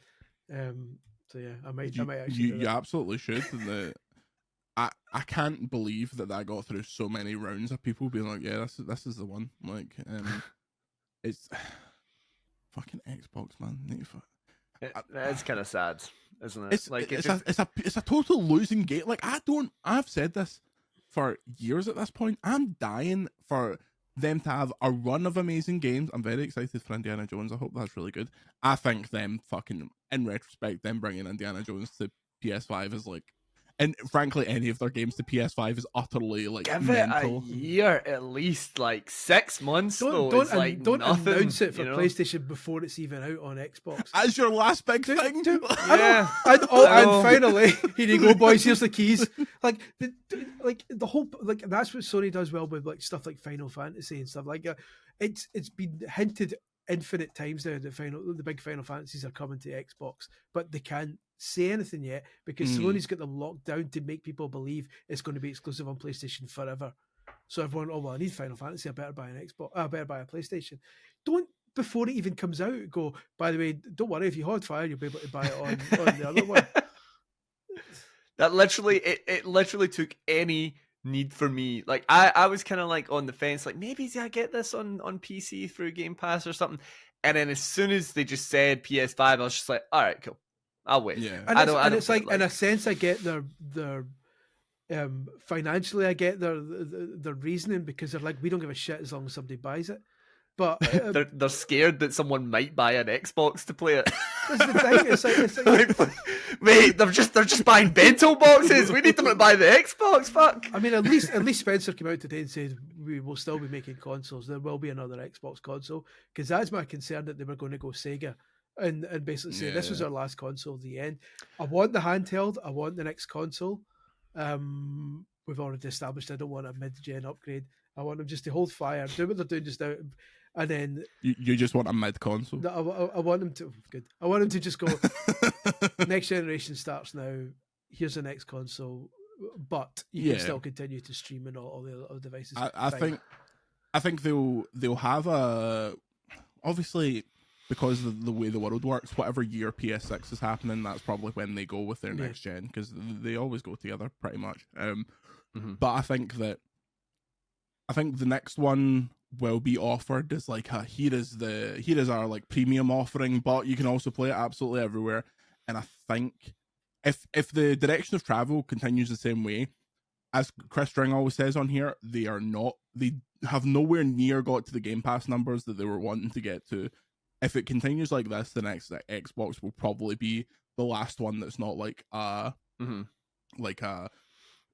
So yeah, I might actually. You absolutely should. And I can't believe that got through so many rounds of people being like, yeah, this is the one. Like, it's Fucking Xbox, man. It's kind of sad, isn't it? It's Like it's a total losing game. Like I've said this for years at this point. I'm dying for them to have a run of amazing games. I'm very excited for Indiana Jones. I hope that's really good. I think them fucking, in retrospect, them bringing Indiana Jones to PS5 is like, and frankly, any of their games to PS5 is utterly like give mental. it a year at least, like 6 months. Don't nothing, announce it for you know? PlayStation before it's even out on Xbox. As your last big thing. Yeah. And finally, here you go, boys. Here's the keys. Like the whole, like, that's what Sony does well with like stuff like Final Fantasy and stuff like that. It's been hinted infinite times now that the big Final Fantasies are coming to Xbox, but they can't say anything yet because Sony's got them locked down to make people believe it's going to be exclusive on PlayStation forever. So everyone, oh well, I need Final Fantasy, I better buy an Xbox, I better buy a PlayStation. Don't, before it even comes out, go, by the way, don't worry, if you hold fire, you'll be able to buy it on the other one. That it literally took any need for me. Like I was kind of like on the fence, like maybe I get this on PC through Game Pass or something. And then as soon as they just said PS5, I was just like, all right, cool, I'll wait. Yeah, and it's like, in a sense, I get their financially, I get their reasoning, because they're like, we don't give a shit as long as somebody buys it. But they're scared that someone might buy an Xbox to play it. That's the thing. It's like mate, they're just buying bento boxes. We need them to buy the Xbox. Fuck. I mean, at least Spencer came out today and said we will still be making consoles. There will be another Xbox console, because that's my concern, that they were going to go Sega and basically say this was our last console. The end. I want the handheld. I want the next console. We've already established I don't want a mid-gen upgrade. I want them just to hold fire, do what they're doing just now, and then you just want a mid console. I want them to good. I want them to just go. Next generation starts now. Here's the next console, but you can still continue to stream and all the other devices. I think they'll have a, obviously, because of the way the world works, whatever year PS6 is happening, that's probably when they go with their next gen, because they always go together pretty much. But I think the next one will be offered as like here is our like premium offering, but you can also play it absolutely everywhere. And I think if the direction of travel continues the same way, as Chris String always says on here, they have nowhere near got to the Game Pass numbers that they were wanting to get to. If it continues like this, the next Xbox will probably be the last one that's not like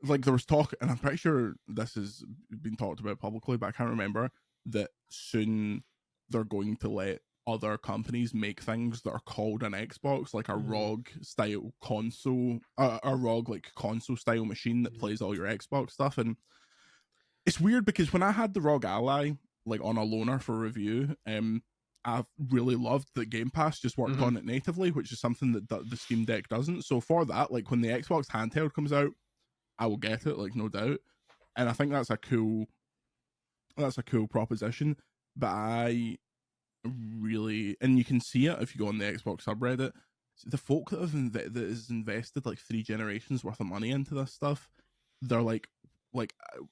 like there was talk, and I'm pretty sure this has been talked about publicly, but I can't remember, that soon they're going to let other companies make things that are called an Xbox, like a ROG style console, a ROG like console style machine that plays all your Xbox stuff. And it's weird because when I had the ROG Ally like on a loaner for review, I've really loved that Game Pass just worked on it natively, which is something that the Steam Deck doesn't. So for that, like when the Xbox handheld comes out, I will get it, like no doubt. And I think that's a cool proposition. But I really, and you can see it if you go on the Xbox subreddit, the folk that is invested like 3 generations worth of money into this stuff, they're like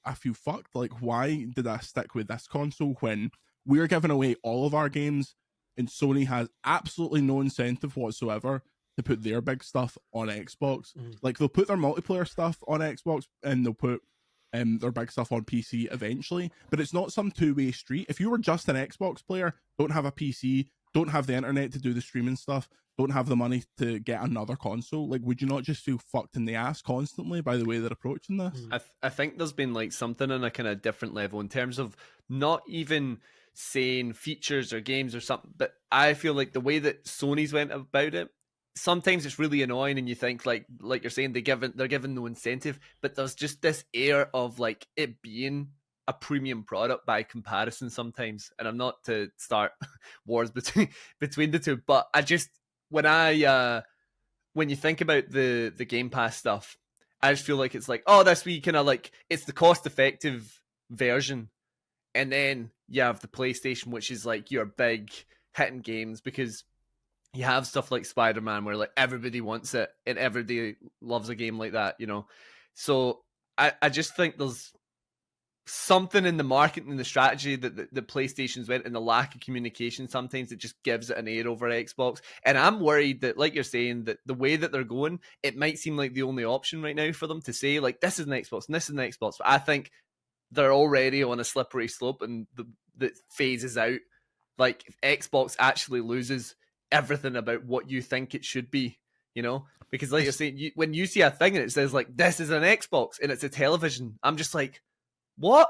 I feel fucked. Like, why did I stick with this console when we're giving away all of our games and Sony has absolutely no incentive whatsoever to put their big stuff on Xbox? Like, they'll put their multiplayer stuff on Xbox and they'll put their big stuff on PC eventually, but it's not some two-way street. If you were just an Xbox player, don't have a PC, don't have the internet to do the streaming stuff, don't have the money to get another console, like, would you not just feel fucked in the ass constantly by the way they're approaching this? I think there's been like something on a kind of different level in terms of not even saying features or games or something, but I feel like the way that Sony's went about it, sometimes it's really annoying, and you think like you're saying they're given no incentive, but there's just this air of like it being a premium product by comparison sometimes. And I'm not to start wars between the two, but I just when you think about the Game Pass stuff, I just feel like it's like, oh, this we kind of like, it's the cost effective version, and then you have the PlayStation, which is like your big hitting games, because you have stuff like Spider-Man where like everybody wants it and everybody loves a game like that, you know. So I just think there's something in the marketing and the strategy that the PlayStation's went, and the lack of communication sometimes, it just gives it an air over Xbox. And I'm worried that, like you're saying, that the way that they're going, it might seem like the only option right now for them to say, like, this is an Xbox and this is an Xbox. But I think they're already on a slippery slope, and the phases out. Like, if Xbox actually loses everything about what you think it should be, because like you're saying, when you see a thing and it says like, this is an Xbox and it's a television, I'm just like, what?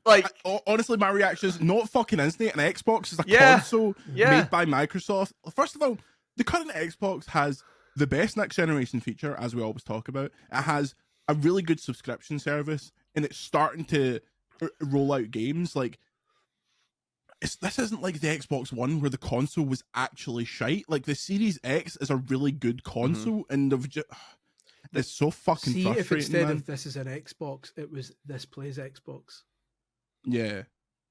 Like, honestly, my reaction is not fucking instant. An Xbox is a console made by Microsoft. First of all, the current Xbox has the best next generation feature, as we always talk about. It has a really good subscription service, and it's starting to roll out games. Like, this isn't like the Xbox One where the console was actually shite. Like, the Series X is a really good console, and they've just... It's so fucking frustrating. See, if instead man. of this is an Xbox, it was this plays Xbox. Yeah,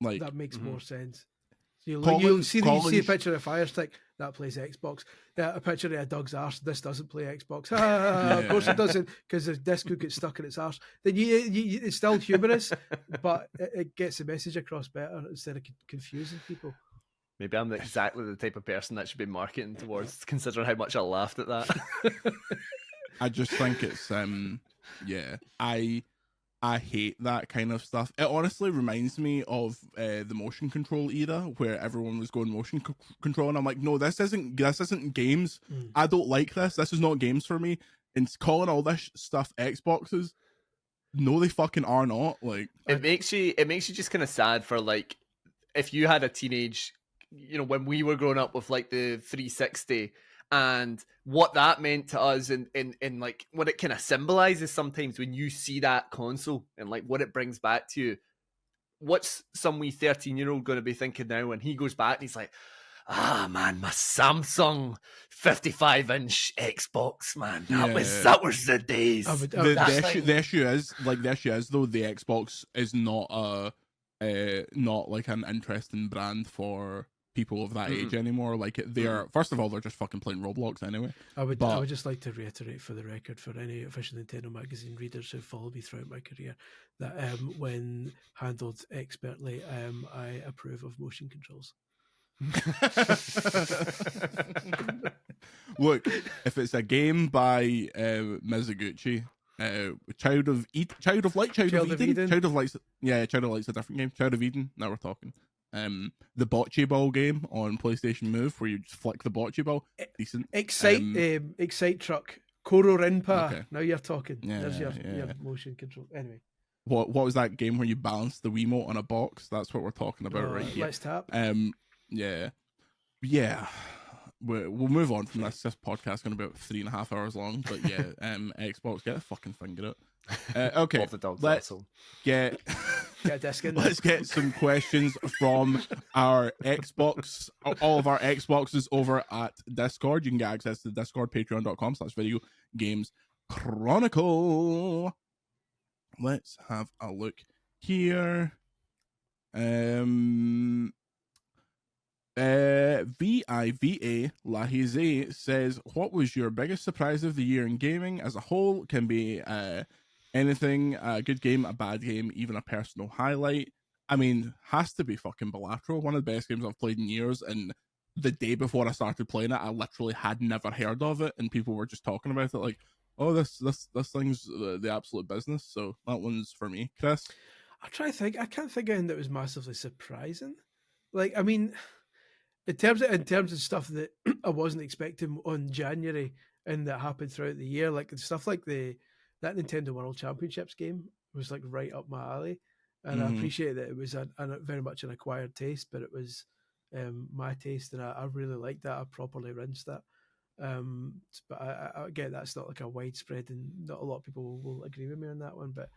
like that makes more sense. So you see a picture of a Fire Stick, that plays Xbox. A picture of a dog's arse, this doesn't play Xbox. Of course it doesn't, because the disc could get stuck in its arse. Then it's still humorous, but it gets the message across better instead of confusing people. Maybe I'm exactly the type of person that should be marketing towards, considering how much I laughed at that. I just think it's I hate that kind of stuff. It honestly reminds me of the motion control era, where everyone was going motion control, and I'm like, no, this isn't games. I don't like this. This is not games for me. And calling all this stuff Xboxes, no, they fucking are not. Like, it makes you just kind of sad for, like, if you had a teenage, when we were growing up with like the 360. And what that meant to us, and like what it kind of symbolizes sometimes when you see that console and like what it brings back to you. What's some wee 13-year-old going to be thinking now when he goes back and he's like, man, my Samsung 55-inch Xbox, man, that was the days. The issue is though, the Xbox is not not like an interesting brand for people of that age anymore. Like, they're first of all, they're just fucking playing Roblox anyway. I would just like to reiterate for the record, for any official Nintendo magazine readers who followed me throughout my career, that when handled expertly, I approve of motion controls. Look, if it's a game by Mizuguchi, Child of Light's a different game. Child of Eden, now we're talking. The bocce ball game on PlayStation Move, where you just flick the bocce ball, decent. Excite Truck, Koro Rinpa. Okay. Now you're talking. There's your motion control. Anyway, what was that game where you balance the Wiimote on a box? That's what we're talking about right here. Let's tap. Yeah. We'll move on from this. This podcast is going to be about 3.5 hours long, but yeah, Xbox, get the fucking finger up. Okay, let's get a disc in. Let's get some questions from our Xbox, all of our Xboxes over at Discord. You can get access to Discord, patreon.com/video games chronicle. Let's have a look here. Viva Lahize says, what was your biggest surprise of the year in gaming as a whole? Can be anything, a good game, a bad game, even a personal highlight. I mean, has to be fucking Balatro, one of the best games I've played in years. And the day before I started playing it, I literally had never heard of it, and people were just talking about it like, oh, this thing's the absolute business. So that one's for me. Chris? I try to think. I can't think of anything that was massively surprising. Like, I mean, in terms of stuff that I wasn't expecting on January and that happened throughout the year, like stuff like that Nintendo World Championships game was like right up my alley, and I appreciate that it was a very much an acquired taste, but it was my taste, and I really liked that. I properly rinsed that. But I get that's not like a widespread, and not a lot of people will agree with me on that one, but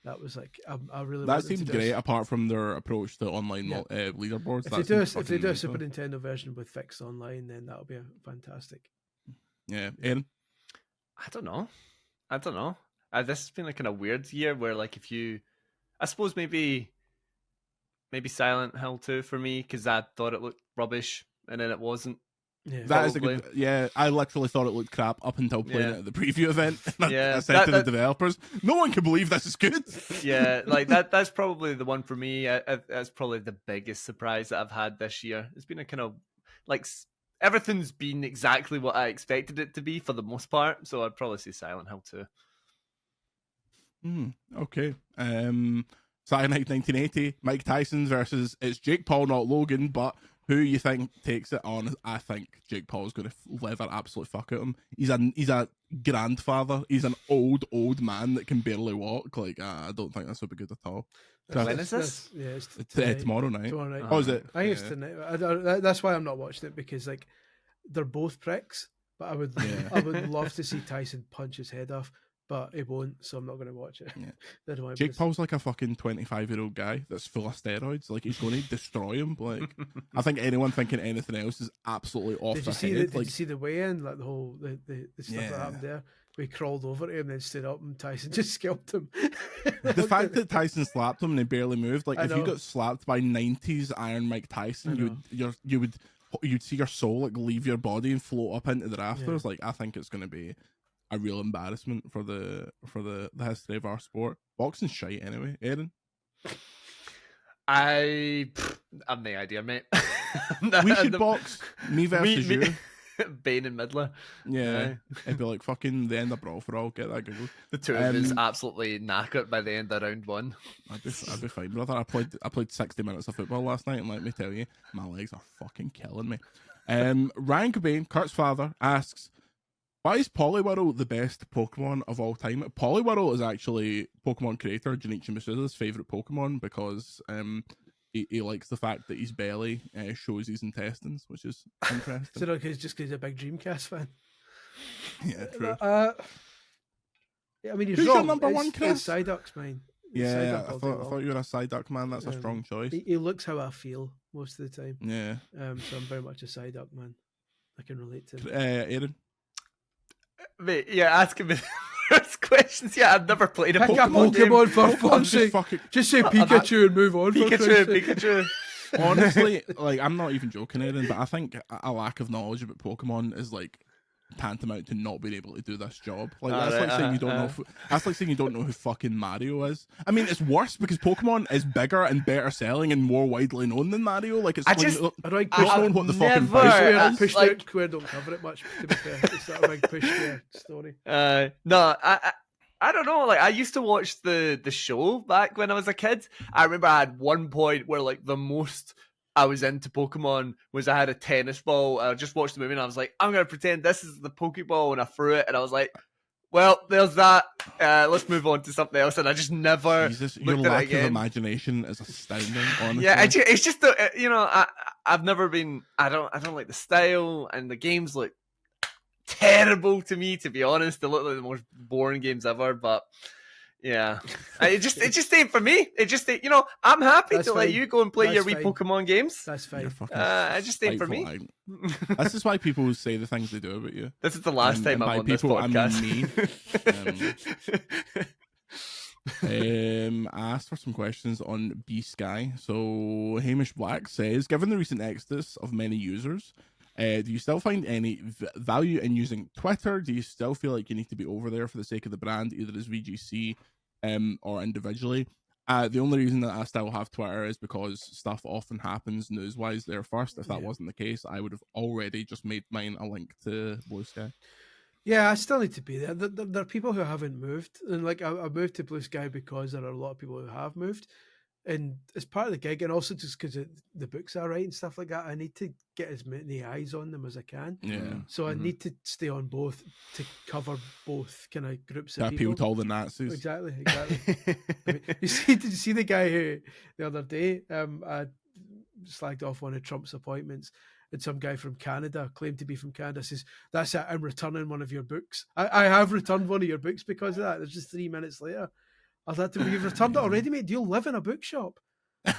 that was like I really that seemed great. Apart from their approach to online leaderboards, if they do a Super Nintendo version with fixed online, then that'll be fantastic. Yeah, Aaron? I don't know. This has been like kind of weird year where, like, I suppose maybe Silent Hill 2 for me, because I thought it looked rubbish and then it wasn't. Yeah. That is a Probably. good. Yeah, I literally thought it looked crap up until playing Yeah. it at the preview event. And Yeah, I said to the developers, "No one can believe this is good." Yeah, like that's probably the one for me. That's probably the biggest surprise that I've had this year. It's been a kind of like everything's been exactly what I expected it to be for the most part. So I'd probably say Silent Hill 2. Okay. Saturday Night 1980, Mike Tyson versus it's Jake Paul, not Logan, but who you think takes it on? I think Jake Paul's going to leather absolute fuck at him. He's a grandfather. He's an old man that can barely walk. Like I don't think this will be good at all. When is this? Yeah, it's tomorrow night. Tomorrow night. Oh, is it? I think it's tonight. That's why I'm not watching it, because like they're both pricks. But I would love to see Tyson punch his head off, but he won't, so I'm not going to watch it. Yeah. Jake Paul's like a fucking 25-year-old guy that's full of steroids. Like he's going to destroy him. Like I think anyone thinking anything else is absolutely off Did their you see head. did you see the weigh-in, like the whole the stuff that happened there? We crawled over to him, then stood up, and Tyson just scalped him. The fact that Tyson slapped him and he barely moved, like if you know. got slapped by 90s Iron Mike Tyson, you'd see your soul like leave your body and float up into the rafters. Like I think it's going to be a real embarrassment for the history of our sport. Boxing's shite anyway. Aaron, I've no idea, mate. we should box me versus you. Bane and Midler. Yeah, it'd be like fucking the end of Brawl for All. Get that Google. The two of us absolutely knackered by the end of round one. I'd be fine, brother. I played 60 minutes of football last night, and let me tell you, my legs are fucking killing me. Ryan Cobain, Kurt's father, asks, why is Poliwhirl the best Pokemon of all time? Poliwhirl is actually Pokemon creator Junichi Masuda's favourite Pokemon because he likes the fact that his belly shows his intestines, which is interesting. So just because he's a big Dreamcast fan. Yeah, true. I mean, he's Who's wrong. your number one, Chris? It's Psyduck's mine. Yeah, I thought you were a Psyduck man. That's a strong choice. He looks how I feel most of the time. Yeah. So I'm very much a Psyduck man. I can relate to him. Aaron? Mate, yeah, asking me first questions. Yeah, I've never played a Pick Pokemon, a Pokemon for fuck's sake. Just say Pikachu and move on. Pikachu. Honestly, like I'm not even joking, Aaron, but I think a lack of knowledge about Pokemon is like tantamount to not being able to do this job. Like that's like saying you don't know. That's like saying you don't know who fucking Mario is. I mean, it's worse because Pokemon is bigger and better selling and more widely known than Mario. Like it's I don't know what the fucking price is. Square don't cover it much. To be fair, it's not a big push there story. No, I don't know. Like I used to watch the show back when I was a kid. I remember I had one point where like the most I was into Pokemon was I had a tennis ball. I just watched the movie and I was like, I'm going to pretend this is the Pokeball, and I threw it and I was like, well, there's that. Let's move on to something else. And I just never your looked at lack it again. of imagination is astounding, honestly. Yeah, it's just, I've never been, I don't like the style, and the games look terrible to me, to be honest. They look like the most boring games ever, but yeah, it just ain't for me. It just ain't, I'm happy to let you go and play your wee Pokemon games. That's fine. It just ain't for me. This is why people say the things they do about you. This is the last time I'm on this podcast. I mean me. I asked for some questions on B-Sky. So Hamish Black says, given the recent exodus of many users, do you still find any value in using Twitter? Do you still feel like you need to be over there for the sake of the brand, either as VGC or individually? The only reason that I still have Twitter is because stuff often happens news-wise there first. If that wasn't the case, I would have already just made mine a link to Blue Sky. Yeah, I still need to be there. There are people who haven't moved, and like I moved to Blue Sky because there are a lot of people who have moved, and it's part of the gig, and also just because the books I write and stuff like that, I need to get as many eyes on them as I can. Yeah. So I need to stay on both to cover both kind of groups of to people. appeal to all the Nazis. Exactly. I mean, did you see the guy who the other day I slagged off one of Trump's appointments? And some guy from Canada, claimed to be from Canada, says, that's it, I'm returning one of your books. I have returned one of your books because of that. It's just 3 minutes later. I thought, you've returned it already, mate? Do you live in a bookshop? He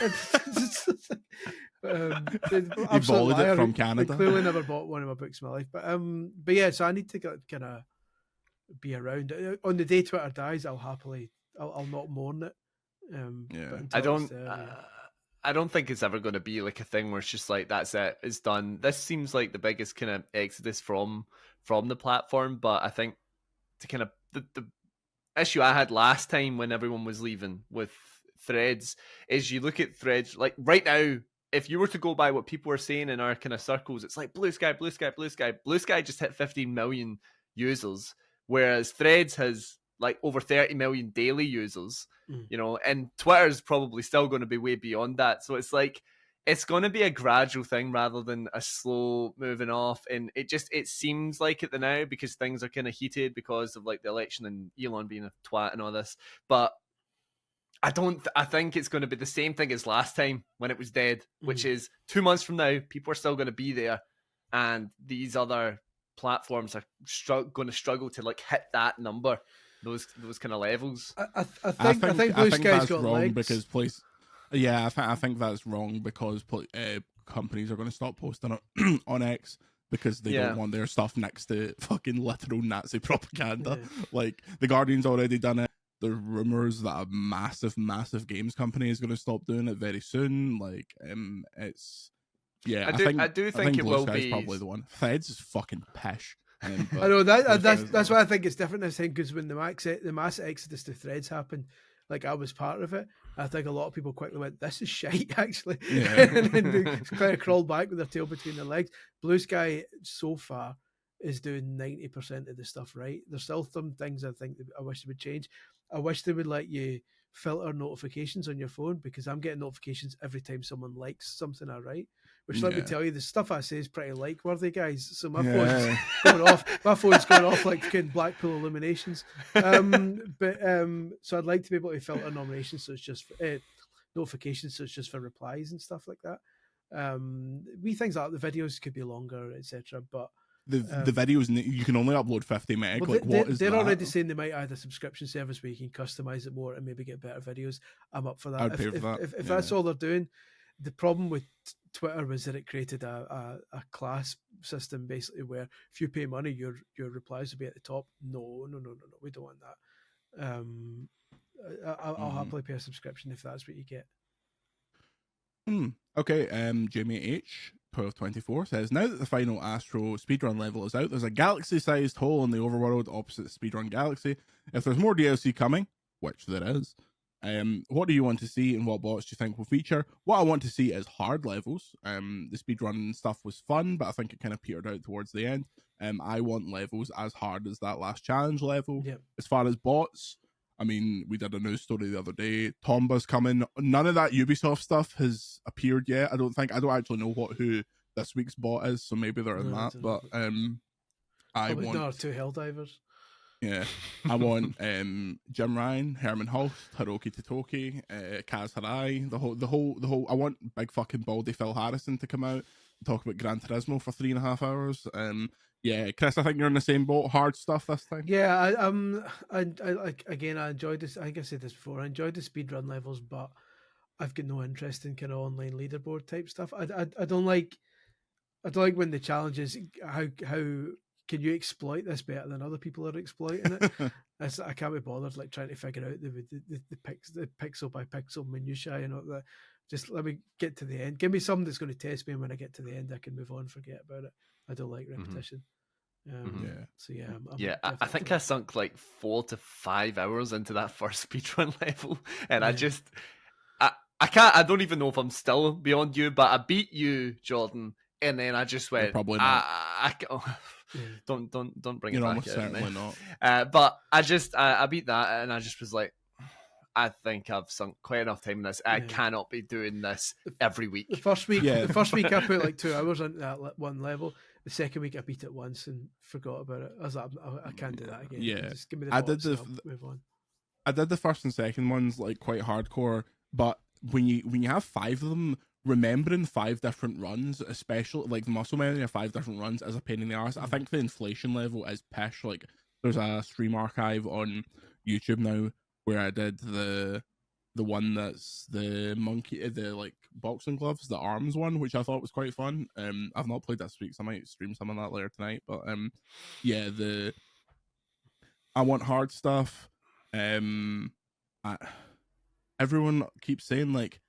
volleyed it from Canada. I clearly never bought one of my books in my life. But yeah, so I need to kind of be around. On the day Twitter dies, I'll not mourn it. Yeah. I don't... I don't think it's ever going to be like a thing where it's just like that's it, it's done. This seems like the biggest kind of exodus from the platform, but I think to kind of the issue I had last time when everyone was leaving with Threads is you look at Threads like right now. If you were to go by what people are saying in our kind of circles, it's like Blue Sky, Blue Sky, Blue Sky. Blue Sky just hit 15 million users, whereas Threads has like over 30 million daily users, and Twitter's probably still going to be way beyond that. So it's like, it's going to be a gradual thing rather than a slow moving off. And it seems like it now because things are kind of heated because of like the election and Elon being a twat and all this. But I think it's going to be the same thing as last time when it was dead, which is 2 months from now, people are still going to be there. And these other platforms are going to struggle to like hit that number, those kind of levels. I think Blue Sky's got wrong legs. Because I think that's wrong because companies are going to stop posting it on X because they don't want their stuff next to fucking literal Nazi propaganda. Yeah. Like the Guardian's already done it. There are rumors that a massive games company is going to stop doing it very soon. Like, it's I do think it will be probably the one. Threads is fucking pish. I know that's why I think it's different this time, because when the mass exodus to Threads happened, like I was part of it. I think a lot of people quickly went, "This is shite," actually, and then they kind of crawled back with their tail between their legs. Blue Sky so far is doing 90% of the stuff right. There's still some things I think that I wish they would change. I wish they would let you filter notifications on your phone, because I'm getting notifications every time someone likes something I write. Which, let me tell you, the stuff I say is pretty like-worthy, guys. So my phone's going off. My phone's going off like fucking Blackpool Illuminations. So I'd like to be able to filter nominations, so it's just notifications, so it's just for replies and stuff like that. We things like the videos could be longer, etc. But the videos, you can only upload 50 meg. Well, they're already saying they might add a subscription service where you can customize it more and maybe get better videos. I'm up for that. I'd pay for that. If that's all they're doing, the problem with Twitter was that it created a class system basically where if you pay money, your replies will be at the top. No, we don't want that. I'll happily pay a subscription if that's what you get. Okay, Jamie H. 1224 says, now that the final Astro speedrun level is out, there's a galaxy-sized hole in the overworld opposite Speedrun Galaxy. If there's more DLC coming, which there is, what do you want to see and what bots do you think will feature? What I want to see is hard levels. The speedrun stuff was fun, but I think it kind of petered out towards the end. I want levels as hard as that last challenge level. Yep. As far as bots, I mean, we did a news story the other day. Tomba's coming. None of that Ubisoft stuff has appeared yet. I don't actually know who this week's bot is, so maybe they're in that. But I want one or two Helldivers. Yeah, I want Jim Ryan, Herman Hulst, Hiroki Totoki, Kaz Hirai, the whole. I want big fucking baldy Phil Harrison to come out and talk about Gran Turismo for 3.5 hours. Yeah, Chris, I think you're in the same boat. Hard stuff this time. Yeah, I like, again, I enjoyed this. I think I said this before. I enjoyed the speedrun levels, but I've got no interest in kind of online leaderboard type stuff. I don't like when the challenge is how can you exploit this better than other people are exploiting it. I can't be bothered like trying to figure out the pixel by pixel minutiae and all that. Just let me get to the end. Give me something that's going to test me, and when I get to the end, I can move on, forget about it. I don't like repetition. So I think I sunk like 4 to 5 hours into that first speedrun level, and I don't even know if I'm still beyond you, but I beat you, Jordan, and then I just went, probably not. Don't bring You're it back. Almost certainly not. But I beat that, and I just was like, I think I've sunk quite enough time in this. I cannot be doing this every week. The first week I put like 2 hours into that one level. The second week I beat it once and forgot about it. I was like, I can't do that again. Yeah, just give me the move on. I did the first and second ones like quite hardcore, but when you have 5 of them, remembering 5 different runs, especially like the muscle memory of 5 different runs, is a pain in the arse. I think the inflation level is pish. Like there's a stream archive on YouTube now where I did the one that's the monkey, the like boxing gloves, the arms one, which I thought was quite fun. I've not played this week, so I might stream some of that later tonight. But yeah, I want hard stuff. Everyone keeps saying like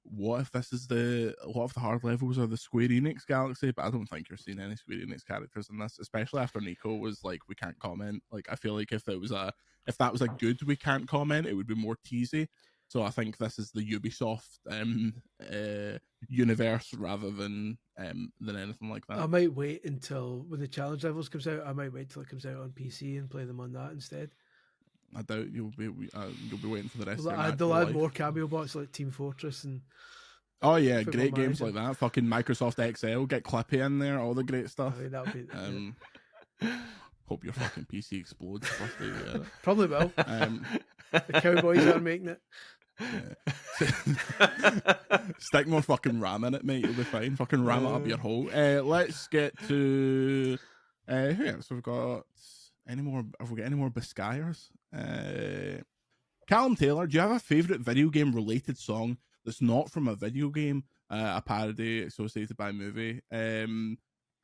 what if the hard levels are the Square Enix galaxy? But I don't think you're seeing any Square Enix characters in this, especially after Nico was like, we can't comment. Like, I feel like if that was a good we can't comment, it would be more teasy. So I think this is the Ubisoft universe rather than anything like that. I might wait until when the challenge levels comes out. I might wait till it comes out on PC and play them on that instead. I doubt you'll be waiting for the rest of your They'll add life. more cameo bots like Team Fortress and. Oh yeah, great games like that. Fucking Microsoft Excel, get Clippy in there, all the great stuff. I mean, that'll be. Hope your fucking PC explodes. Probably will. The Cowboys are making it. Yeah. Stick more fucking RAM in it, mate. You'll be fine. Fucking ram it up your hole. Let's get to who else? We've got any more? Have we got any more Biscayers? Callum Taylor, do you have a favourite video game related song that's not from a video game, a parody associated by a movie? I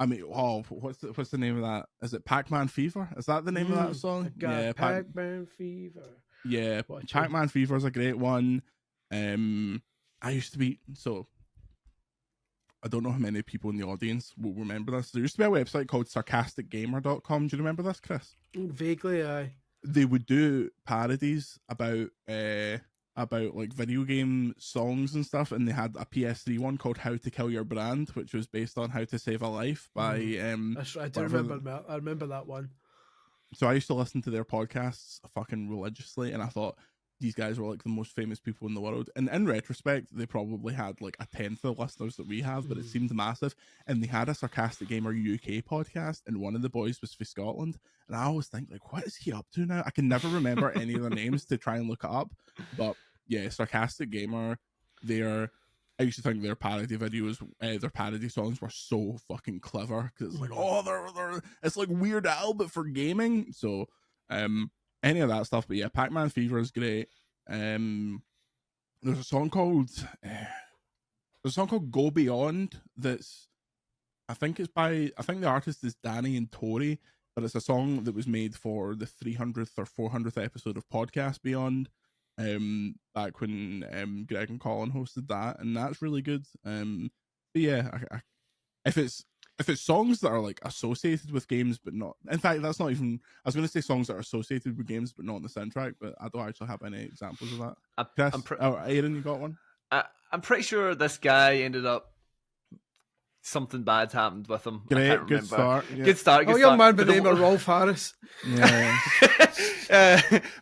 mean, what's the name of that? Is it Pac-Man Fever? Is that the name of that song? Yeah, Pac-Man Fever. Yeah, Pac-Man Fever is a great one. I used to be I don't know how many people in the audience will remember this. There used to be a website called sarcasticgamer.com. Do you remember this, Chris? Vaguely, aye. They would do parodies about like video game songs and stuff, and they had a PS3 one called "How to Kill Your Brand," which was based on "How to Save a Life" by I do remember. I remember that one. So I used to listen to their podcasts fucking religiously, and I thought these guys were like the most famous people in the world. And in retrospect, they probably had like 1/10 of the listeners that we have, but it seemed massive. And they had a Sarcastic Gamer UK podcast, and one of the boys was for Scotland. And I always think, like, what is he up to now? I can never remember any of their names to try and look it up. But yeah, Sarcastic Gamer, I used to think their parody videos, their parody songs were so fucking clever, because it's like, it's like Weird Al but for gaming. So any of that stuff. But yeah, Pac-Man Fever is great. There's a song called Go Beyond that's I think the artist is Danny and Tori, but it's a song that was made for the 300th or 400th episode of Podcast Beyond, back when Greg and Colin hosted that, and that's really good. But yeah, if it's songs that are like associated with games but not, in fact, that's not even, I was going to say songs that are associated with games but not in the soundtrack, but I don't actually have any examples of that. Aaron, you got one? I'm pretty sure this guy ended up, something bad happened with him. Great, good start. Yeah. Good start. Young man by the name of Rolf Harris. Yeah.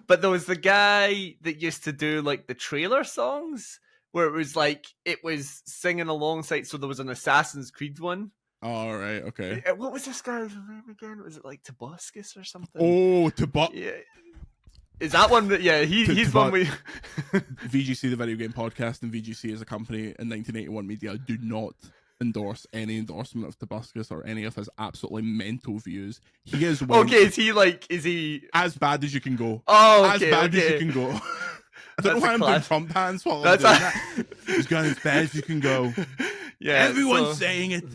But there was the guy that used to do like the trailer songs where it was singing alongside. So there was an Assassin's Creed one. All right. Okay. What was this guy's name again? Was it like Tobuscus or something? Oh, Yeah. Is that one that? Yeah, he's one we. VGC, the video game podcast, and VGC as a company in 1981 media do not endorse any endorsement of Tobuscus or any of his absolutely mental views. He is okay. Is he as bad as you can go? Oh, okay, as bad as you can go. I don't know why I'm doing Trump hands while I'm doing that. He's going as bad as you can go. Yeah, everyone's saying it.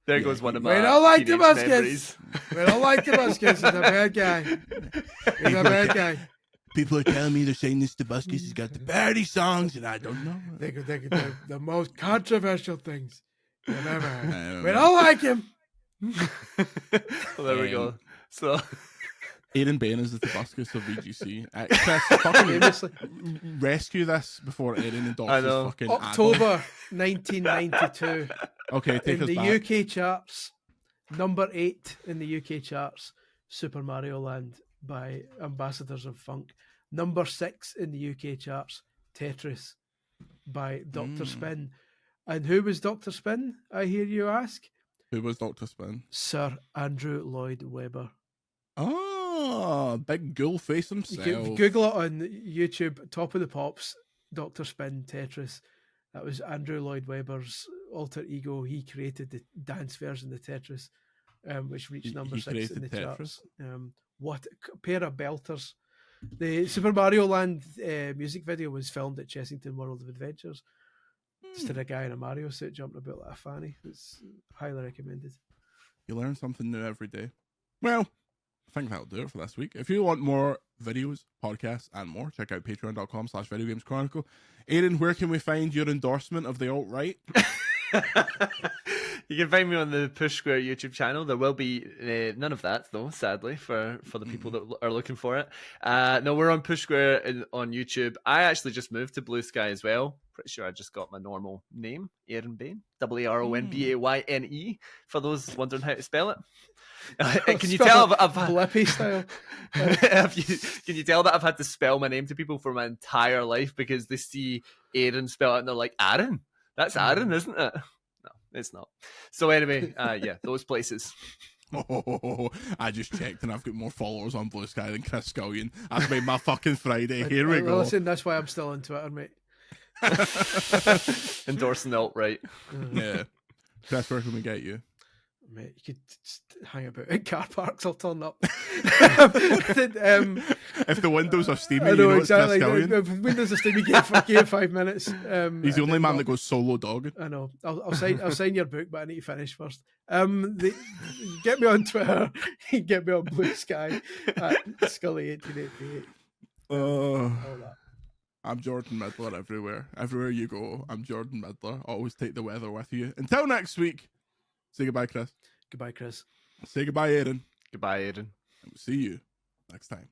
There goes one of my. We don't like Tobuscus. We don't like Tobuscus. He's a bad guy. He's a bad guy. People are telling me they're saying this Tobuscus has got the parody songs, and I don't know. They're the most controversial things you've ever heard. We don't like him. Well, there we go. So, Aaron Bain is the Tobuscus of VGC. Chris, fucking rescue this before Aaron endorses fucking October 1992. Okay, take us back. back. In the UK charts, number 8 in the UK charts, Super Mario Land by Ambassadors of Funk. Number 6 in the UK charts, Tetris by Dr. Spin. And who was Dr. Spin, I hear you ask? Who was Dr. Spin? Sir Andrew Lloyd Webber. Oh, big ghoul face himself. You can Google it on YouTube, Top of the Pops, Dr. Spin Tetris. That was Andrew Lloyd Webber's alter ego. He created the dance version of Tetris, which reached number 6 in the charts. What a pair of belters. The Super Mario Land music video was filmed at Chessington World of Adventures. Just had a guy in a Mario suit jumping about like a fanny. It's highly recommended. You learn something new every day. Well, I think that'll do it for this week. If you want more videos, podcasts, and more, check out patreon.com/videogameschronicle. Aidan, where can we find your endorsement of the alt-right? You can find me on the Push Square YouTube channel. There will be none of that, though, sadly, for the people that are looking for it. No, we're on Push Square on YouTube. I actually just moved to Blue Sky as well. Pretty sure I just got my normal name, Aaron Bain, Aronbayne, for those wondering how to spell it. Can you tell I've Blippy style? Can you tell that I've had to spell my name to people for my entire life because they see Aaron spell it and they're like, Aaron? That's Aaron, isn't it? No, it's not. So anyway, yeah, those places. Oh, I just checked and I've got more followers on Blue Sky than Chris Scullion. That's made my fucking Friday. Here we go. Listen, that's why I'm still on Twitter, mate. Endorsing the alt-right. Yeah. Chris, where can we get you? Mate, you could just hang about in car parks. I'll turn up. If the windows are steamy, I know, you know exactly. It's Chris Scullion. If windows are steamy, give 5 minutes. He's the only man that goes solo dogging. I know. I'll sign your book, but I need to finish first. Get me on Twitter. Get me on Blue Sky at Scully1888. All that. I'm Jordan Midler everywhere. Everywhere you go, I'm Jordan Midler. Always take the weather with you. Until next week, say goodbye, Chris. Goodbye, Chris. Say goodbye, Aaron. Goodbye, Aaron. And we'll see you next time.